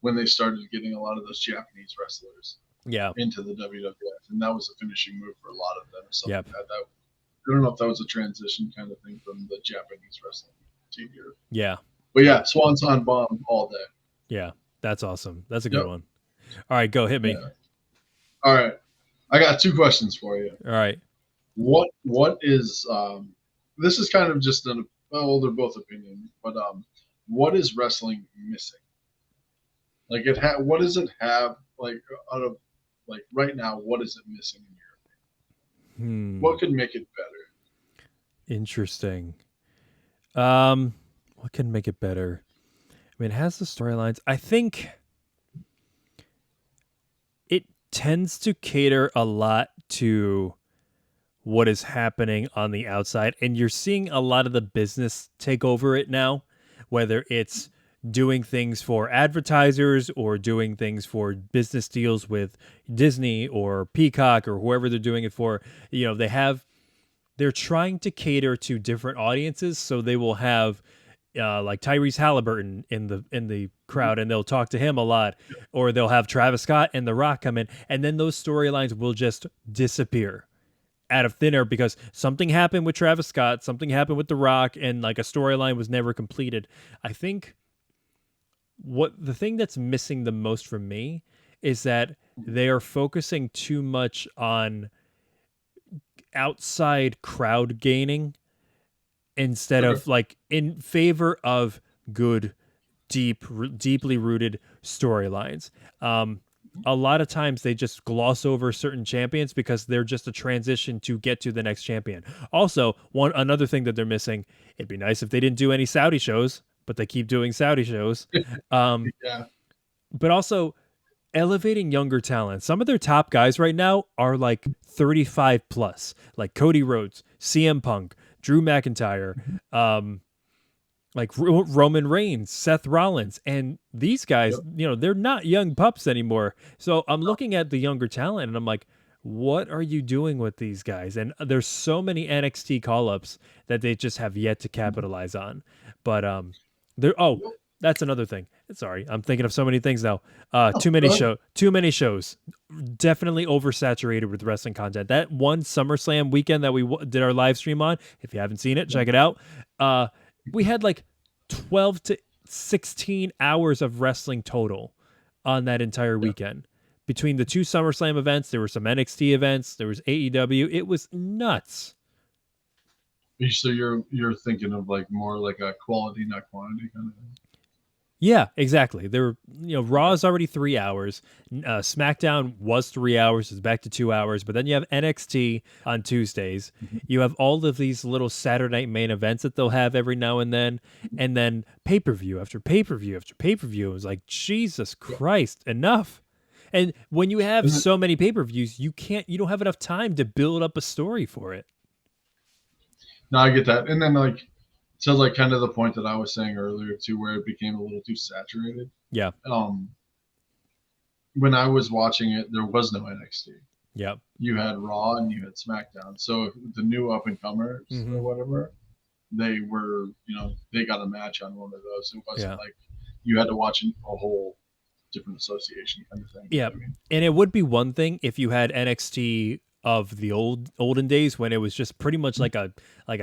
when they started getting a lot of those Japanese wrestlers into the WWF, and that was a finishing move for a lot of them. Like that. I don't know if that was a transition kind of thing from the Japanese wrestling to here. Yeah. But yeah, Swanton Bomb all day. Yeah, that's awesome. That's a good one. All right, go hit me. Yeah. All right, I got 2 questions for you. All right. What is this is kind of just well, they're both opinion, but what is wrestling missing? Like what does it have like out of like right now? What is it missing in your opinion? What could make it better? Interesting. What can make it better? I mean, it has the storylines. I think it tends to cater a lot to what is happening on the outside, and you're seeing a lot of the business take over it now, whether it's doing things for advertisers or doing things for business deals with Disney or Peacock or whoever they're doing it for. You know, they're trying to cater to different audiences, so they will have like Tyrese Halliburton in the crowd, and they'll talk to him a lot, or they'll have Travis Scott and The Rock come in, and then those storylines will just disappear out of thin air because something happened with Travis Scott, something happened with The Rock, and like a storyline was never completed. I think the thing that's missing the most from me is that they are focusing too much on outside crowd gaining instead of like in favor of good, deeply rooted storylines. A lot of times they just gloss over certain champions because they're just a transition to get to the next champion. Also, another thing that they're missing, it'd be nice if they didn't do any Saudi shows, but they keep doing Saudi shows. But also elevating younger talent. Some of their top guys right now are like 35 plus, like Cody Rhodes, CM Punk, Drew McIntyre, like Roman Reigns, Seth Rollins, and these guys, you know, they're not young pups anymore. So I'm looking at the younger talent and I'm like, what are you doing with these guys? And there's so many NXT call-ups that they just have yet to capitalize on. But that's another thing. Sorry, I'm thinking of so many things now. Too many shows. Definitely oversaturated with wrestling content. That one SummerSlam weekend that we did our live stream on, if you haven't seen it, check it out. We had like 12 to 16 hours of wrestling total on that entire weekend. Between the 2 SummerSlam events, there were some NXT events, there was AEW. It was nuts. So you're thinking of like more like a quality, not quantity kind of thing? Yeah, exactly. Raw is already 3 hours. SmackDown was 3 hours. It's back to 2 hours. But then you have NXT on Tuesdays. You have all of these little Saturday night main events that they'll have every now and then pay-per-view after pay-per-view after pay-per-view. It was like, Jesus Christ, enough. And when you have so many pay-per-views, you don't have enough time to build up a story for it. No, I get that. And then like, to like kind of the point that I was saying earlier too, where it became a little too saturated. Yeah. When I was watching it, there was no NXT. Yeah. You had Raw and you had SmackDown. So the new up and comers or whatever, they were, they got a match on one of those. It wasn't like you had to watch a whole different association kind of thing. Yeah. You know what I mean? And it would be one thing if you had NXT of the olden days when it was just pretty much like a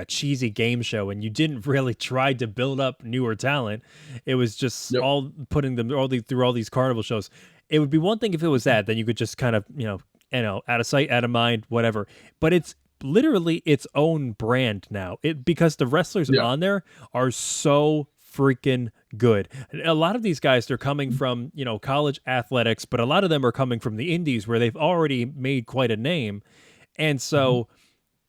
cheesy game show, and you didn't really try to build up newer talent. It was just all putting them through all these carnival shows. It would be one thing if it was that, then you could just kind of out of sight, out of mind, whatever. But it's literally its own brand now. Because the wrestlers on there are so freaking good. A lot of these guys, they're coming from, college athletics, but a lot of them are coming from the indies where they've already made quite a name. And so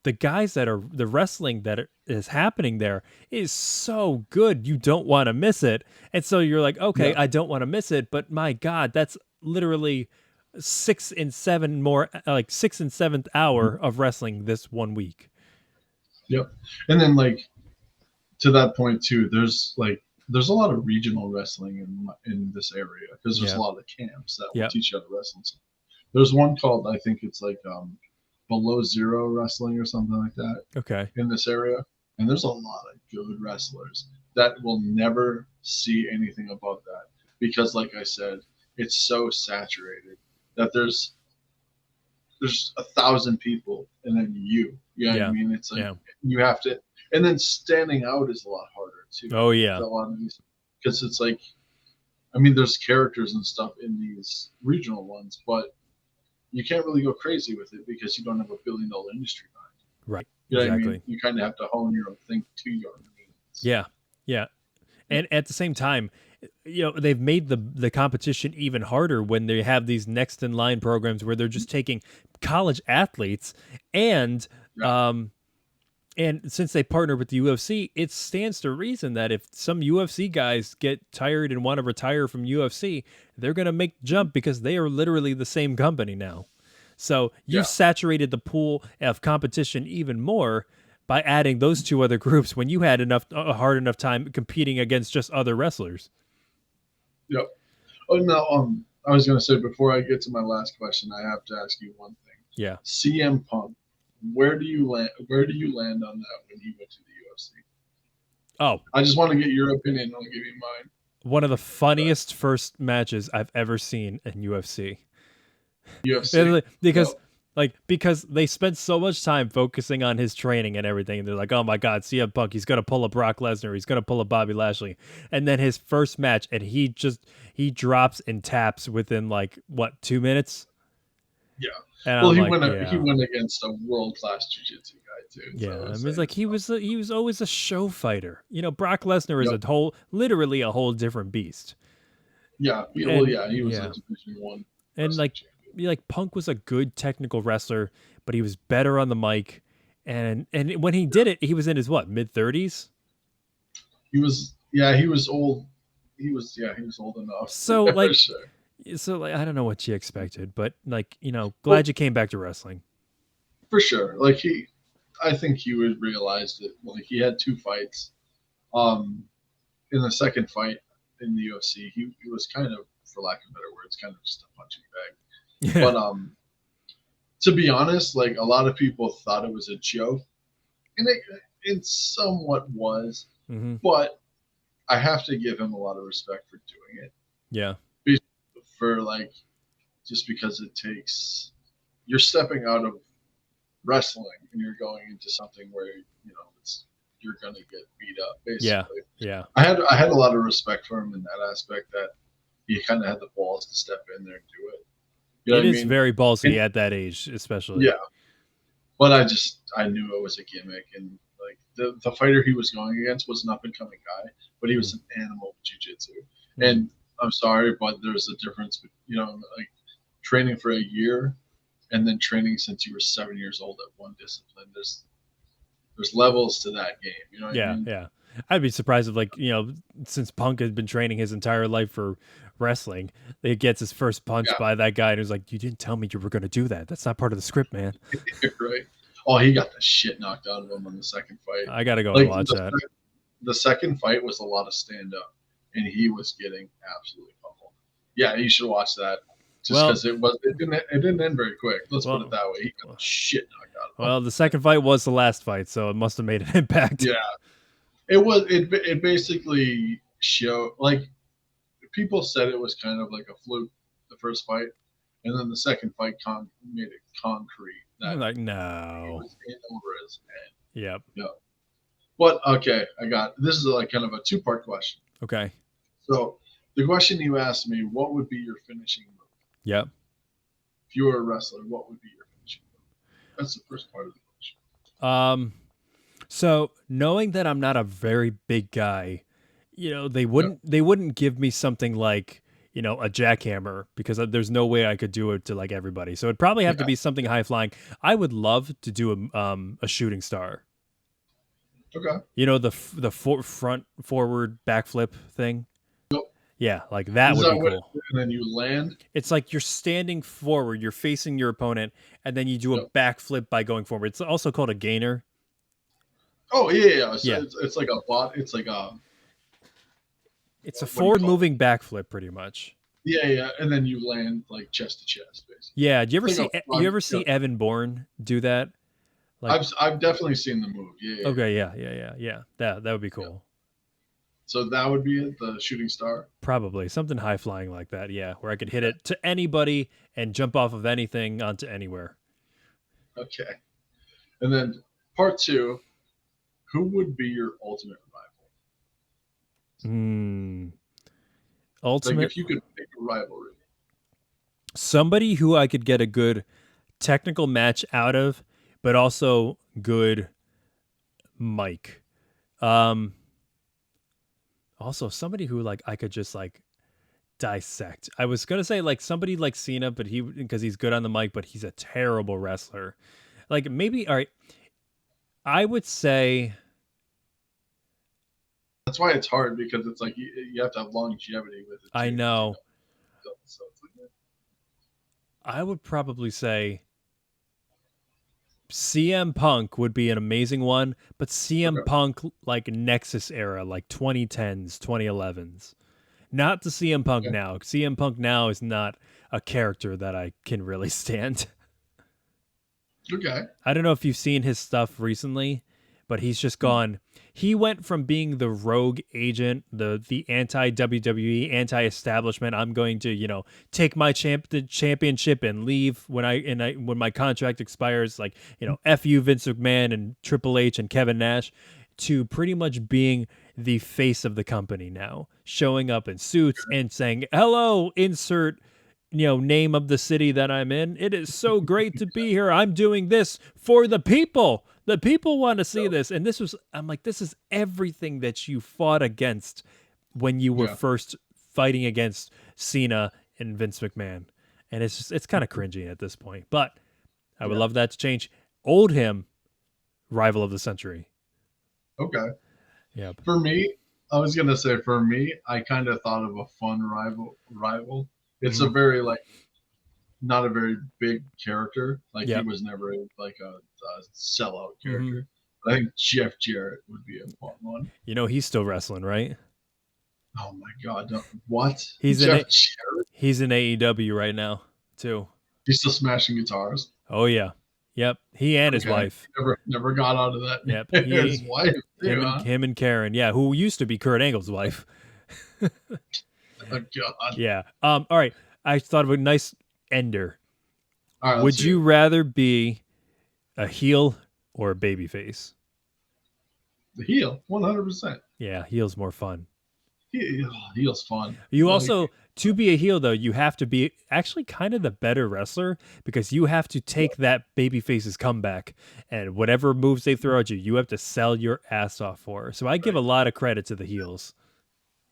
the guys that are the wrestling that is happening there is so good. You don't want to miss it. And so you're like, okay, I don't want to miss it, but my God, that's literally 6 and 7 more, like 6th and 7th hour of wrestling this 1 week. Yep. And then to that point too, there's a lot of regional wrestling in this area because there's a lot of camps that will teach you how to wrestle. So there's one called, I think it's Below Zero Wrestling or something like that. Okay. In this area, and there's a lot of good wrestlers that will never see anything above that because, like I said, it's so saturated that there's 1,000 people and then you know what I mean? It's like you have to, and then standing out is a lot harder too. Oh yeah. A lot of these, because it's like, I mean, there's characters and stuff in these regional ones, but you can't really go crazy with it because you don't have $1 billion industry behind it. Right. You know exactly. what I mean? You kind of have to hone your own thing to your needs. Yeah. Yeah. And at the same time, they've made the competition even harder when they have these next in line programs where they're just taking college athletes and since they partner with the UFC, it stands to reason that if some UFC guys get tired and want to retire from UFC, they're going to make the jump because they are literally the same company now. So you've saturated the pool of competition even more by adding those two other groups when you had a hard enough time competing against just other wrestlers. Yep. Oh, no, I was going to say, before I get to my last question, I have to ask you one thing. Yeah. CM Punk, where do you land on that when he went to the UFC? Oh. I just want to get your opinion. I'll give you mine. One of the funniest first matches I've ever seen in UFC. Because they spent so much time focusing on his training and everything. And they're like, oh my God, CM Punk, he's going to pull a Brock Lesnar. He's going to pull a Bobby Lashley. And then his first match, and he drops and taps within 2 minutes. Yeah. And he went against a world-class jiu-jitsu guy too. Yeah. So it's like he was always a show fighter. Brock Lesnar is literally a whole different beast. Yeah. He was a Division I. And Punk was a good technical wrestler, but he was better on the mic. And when he did it, he was in his mid-30s? He was old. He was old enough. So sure. So I don't know what you expected, but glad you came back to wrestling. For sure. I think he would realize that he had 2 fights. In the second fight in the UFC, he was kind of, for lack of better words, kind of just a punching bag. Yeah. But to be honest, a lot of people thought it was a joke, and it somewhat was. Mm-hmm. But I have to give him a lot of respect for doing it. Yeah. For just because you're stepping out of wrestling and you're going into something where you're gonna get beat up, basically. Yeah. I had a lot of respect for him in that aspect, that he kind of had the balls to step in there and do it. It is very ballsy at that age, especially. Yeah. But I knew it was a gimmick, and the fighter he was going against was an up and coming guy, but he was an animal with jiu-jitsu. Mm-hmm. And I'm sorry, but there's a difference, training for a year and then training since you were 7 years old at one discipline. There's levels to that game. You know what I mean? Yeah. I'd be surprised if since Punk had been training his entire life for wrestling, he gets his first punch by that guy and he's like, you didn't tell me you were going to do that. That's not part of the script, man. Right. Oh, he got the shit knocked out of him in the second fight. I got to go and watch that. The second fight was a lot of stand up, and he was getting absolutely pummeled. Yeah, you should watch that. Just because it didn't end very quick. Let's put it that way. He got shit knocked out of him. Well, the second fight was the last fight, so it must have made an impact. Yeah, it was. It basically showed, people said it was kind of like a fluke, the first fight, and then the second fight made it concrete that Like, he no. was in over his head. Yep. Yeah. But okay, this is like kind of a two-part question. Okay. So the question you asked me, what would be your finishing move? Yep. If you were a wrestler, what would be your finishing move? That's the first part of the question. So knowing that I'm not a very big guy, they wouldn't give me something like, a jackhammer, because there's no way I could do it to like everybody. So it'd probably have to be something high flying. I would love to do a shooting star. Okay. The front forward backflip thing. Yep. Yeah, like that would be cool. And then you land. It's like you're standing forward, you're facing your opponent, and then you do a backflip by going forward. It's also called a gainer. Oh yeah. So it's like a bot. It's like it's a forward moving backflip, pretty much. Yeah, and then you land like chest to chest, basically. Yeah. Do you ever see Evan Bourne do that? Like, I've definitely seen the move. Yeah. Okay. Yeah. That would be cool. Yeah. So that would be it, the shooting star? Probably something high flying like that, yeah, where I could hit it to anybody and jump off of anything onto anywhere. Okay. And then part two, who would be your ultimate rival? Ultimate? Like if you could pick a rivalry. Somebody who I could get a good technical match out of, but also good mic. Also, somebody who like I could just like dissect. I was gonna say like somebody like Cena, but because he's good on the mic, but he's a terrible wrestler. Like maybe, all right, I would say. That's why it's hard, because it's like you have to have longevity with it. I know. So it's like, I would probably say CM Punk would be an amazing one, but CM Punk like Nexus era, like 2010s, 2011s. Not the CM Punk now. CM Punk now is not a character that I can really stand. Okay. I don't know if you've seen his stuff recently, but he's just gone. He went from being the rogue agent, the anti-WWE, anti-establishment. I'm going to, take my championship and leave when my contract expires. Like, F you, Vince McMahon and Triple H and Kevin Nash, to pretty much being the face of the company now, showing up in suits and saying, "Hello, insert name of the city that I'm in. It is so great to be here. I'm doing this for the people. The people want to see this." And I'm like, this is everything that you fought against when you were first fighting against Cena and Vince McMahon. And it's kind of cringy at this point, but I would love that to change. Old him, rival of the century. Okay. Yeah. For me, I was going to say, I kind of thought of a fun rival. It's a very not a very big character. Like he was never like a sellout character. But I think Jeff Jarrett would be a fun one. He's still wrestling, right? Oh my God! What? He's in AEW right now too. He's still smashing guitars. Oh yeah, yep. He and his wife never got out of that. Yep. His wife. Him and Karen. Yeah, who used to be Kurt Angle's wife. Oh God. Yeah. All right. I thought of a nice ender. All right, would you rather be a heel or a babyface? The heel, 100%. Yeah, heel's more fun. Heel's fun. You also, to be a heel though, you have to be actually kind of the better wrestler, because you have to take that babyface's comeback and whatever moves they throw at you, you have to sell your ass off for. So I give a lot of credit to the heels.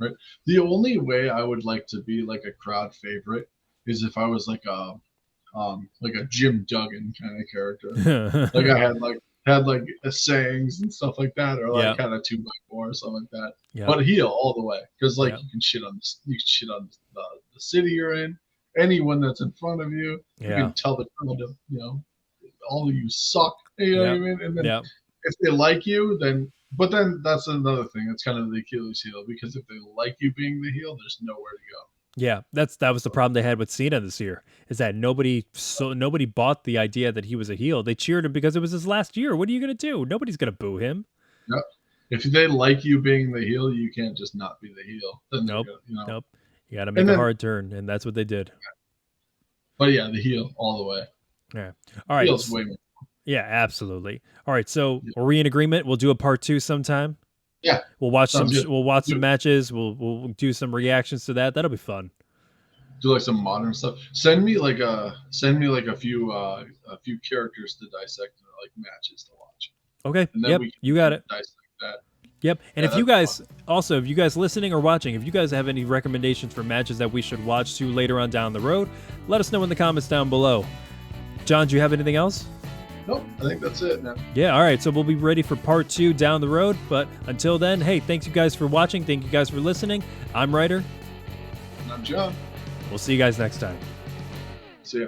Right. The only way I would like to be like a crowd favorite is if I was like a Jim Duggan kind of character. Like I had sayings and stuff like that, or like kind of 2x4 or something like that. Yeah. But heel all the way, because you can shit on the city you're in, anyone that's in front of you. You can tell the crowd to, all of you suck. You know what I mean? And then if they like you, then. But then that's another thing. It's kind of the Achilles heel, because if they like you being the heel, there's nowhere to go. Yeah, that was the problem they had with Cena this year, is that nobody bought the idea that he was a heel. They cheered him because it was his last year. What are you going to do? Nobody's going to boo him. Yep. If they like you being the heel, you can't just not be the heel. Then nope. Nope. You got to make a hard turn, and that's what they did. But yeah, the heel all the way. Yeah. All right. Feels way more. Yeah, absolutely. All right. So are we in agreement? We'll do a part 2 sometime. Yeah. We'll watch some matches. We'll do some reactions to that. That'll be fun. Do like some modern stuff. Send me like a few characters to dissect, or like matches to watch. Okay. Yep. You got it. Dissect that. Yep. And if you guys if you guys listening or watching, if you guys have any recommendations for matches that we should watch to later on down the road, let us know in the comments down below. John, do you have anything else? Nope, I think that's it, man. Yeah, all right. So we'll be ready for part 2 down the road. But until then, hey, thanks you guys for watching. Thank you guys for listening. I'm Ryder. And I'm John. We'll see you guys next time. See ya.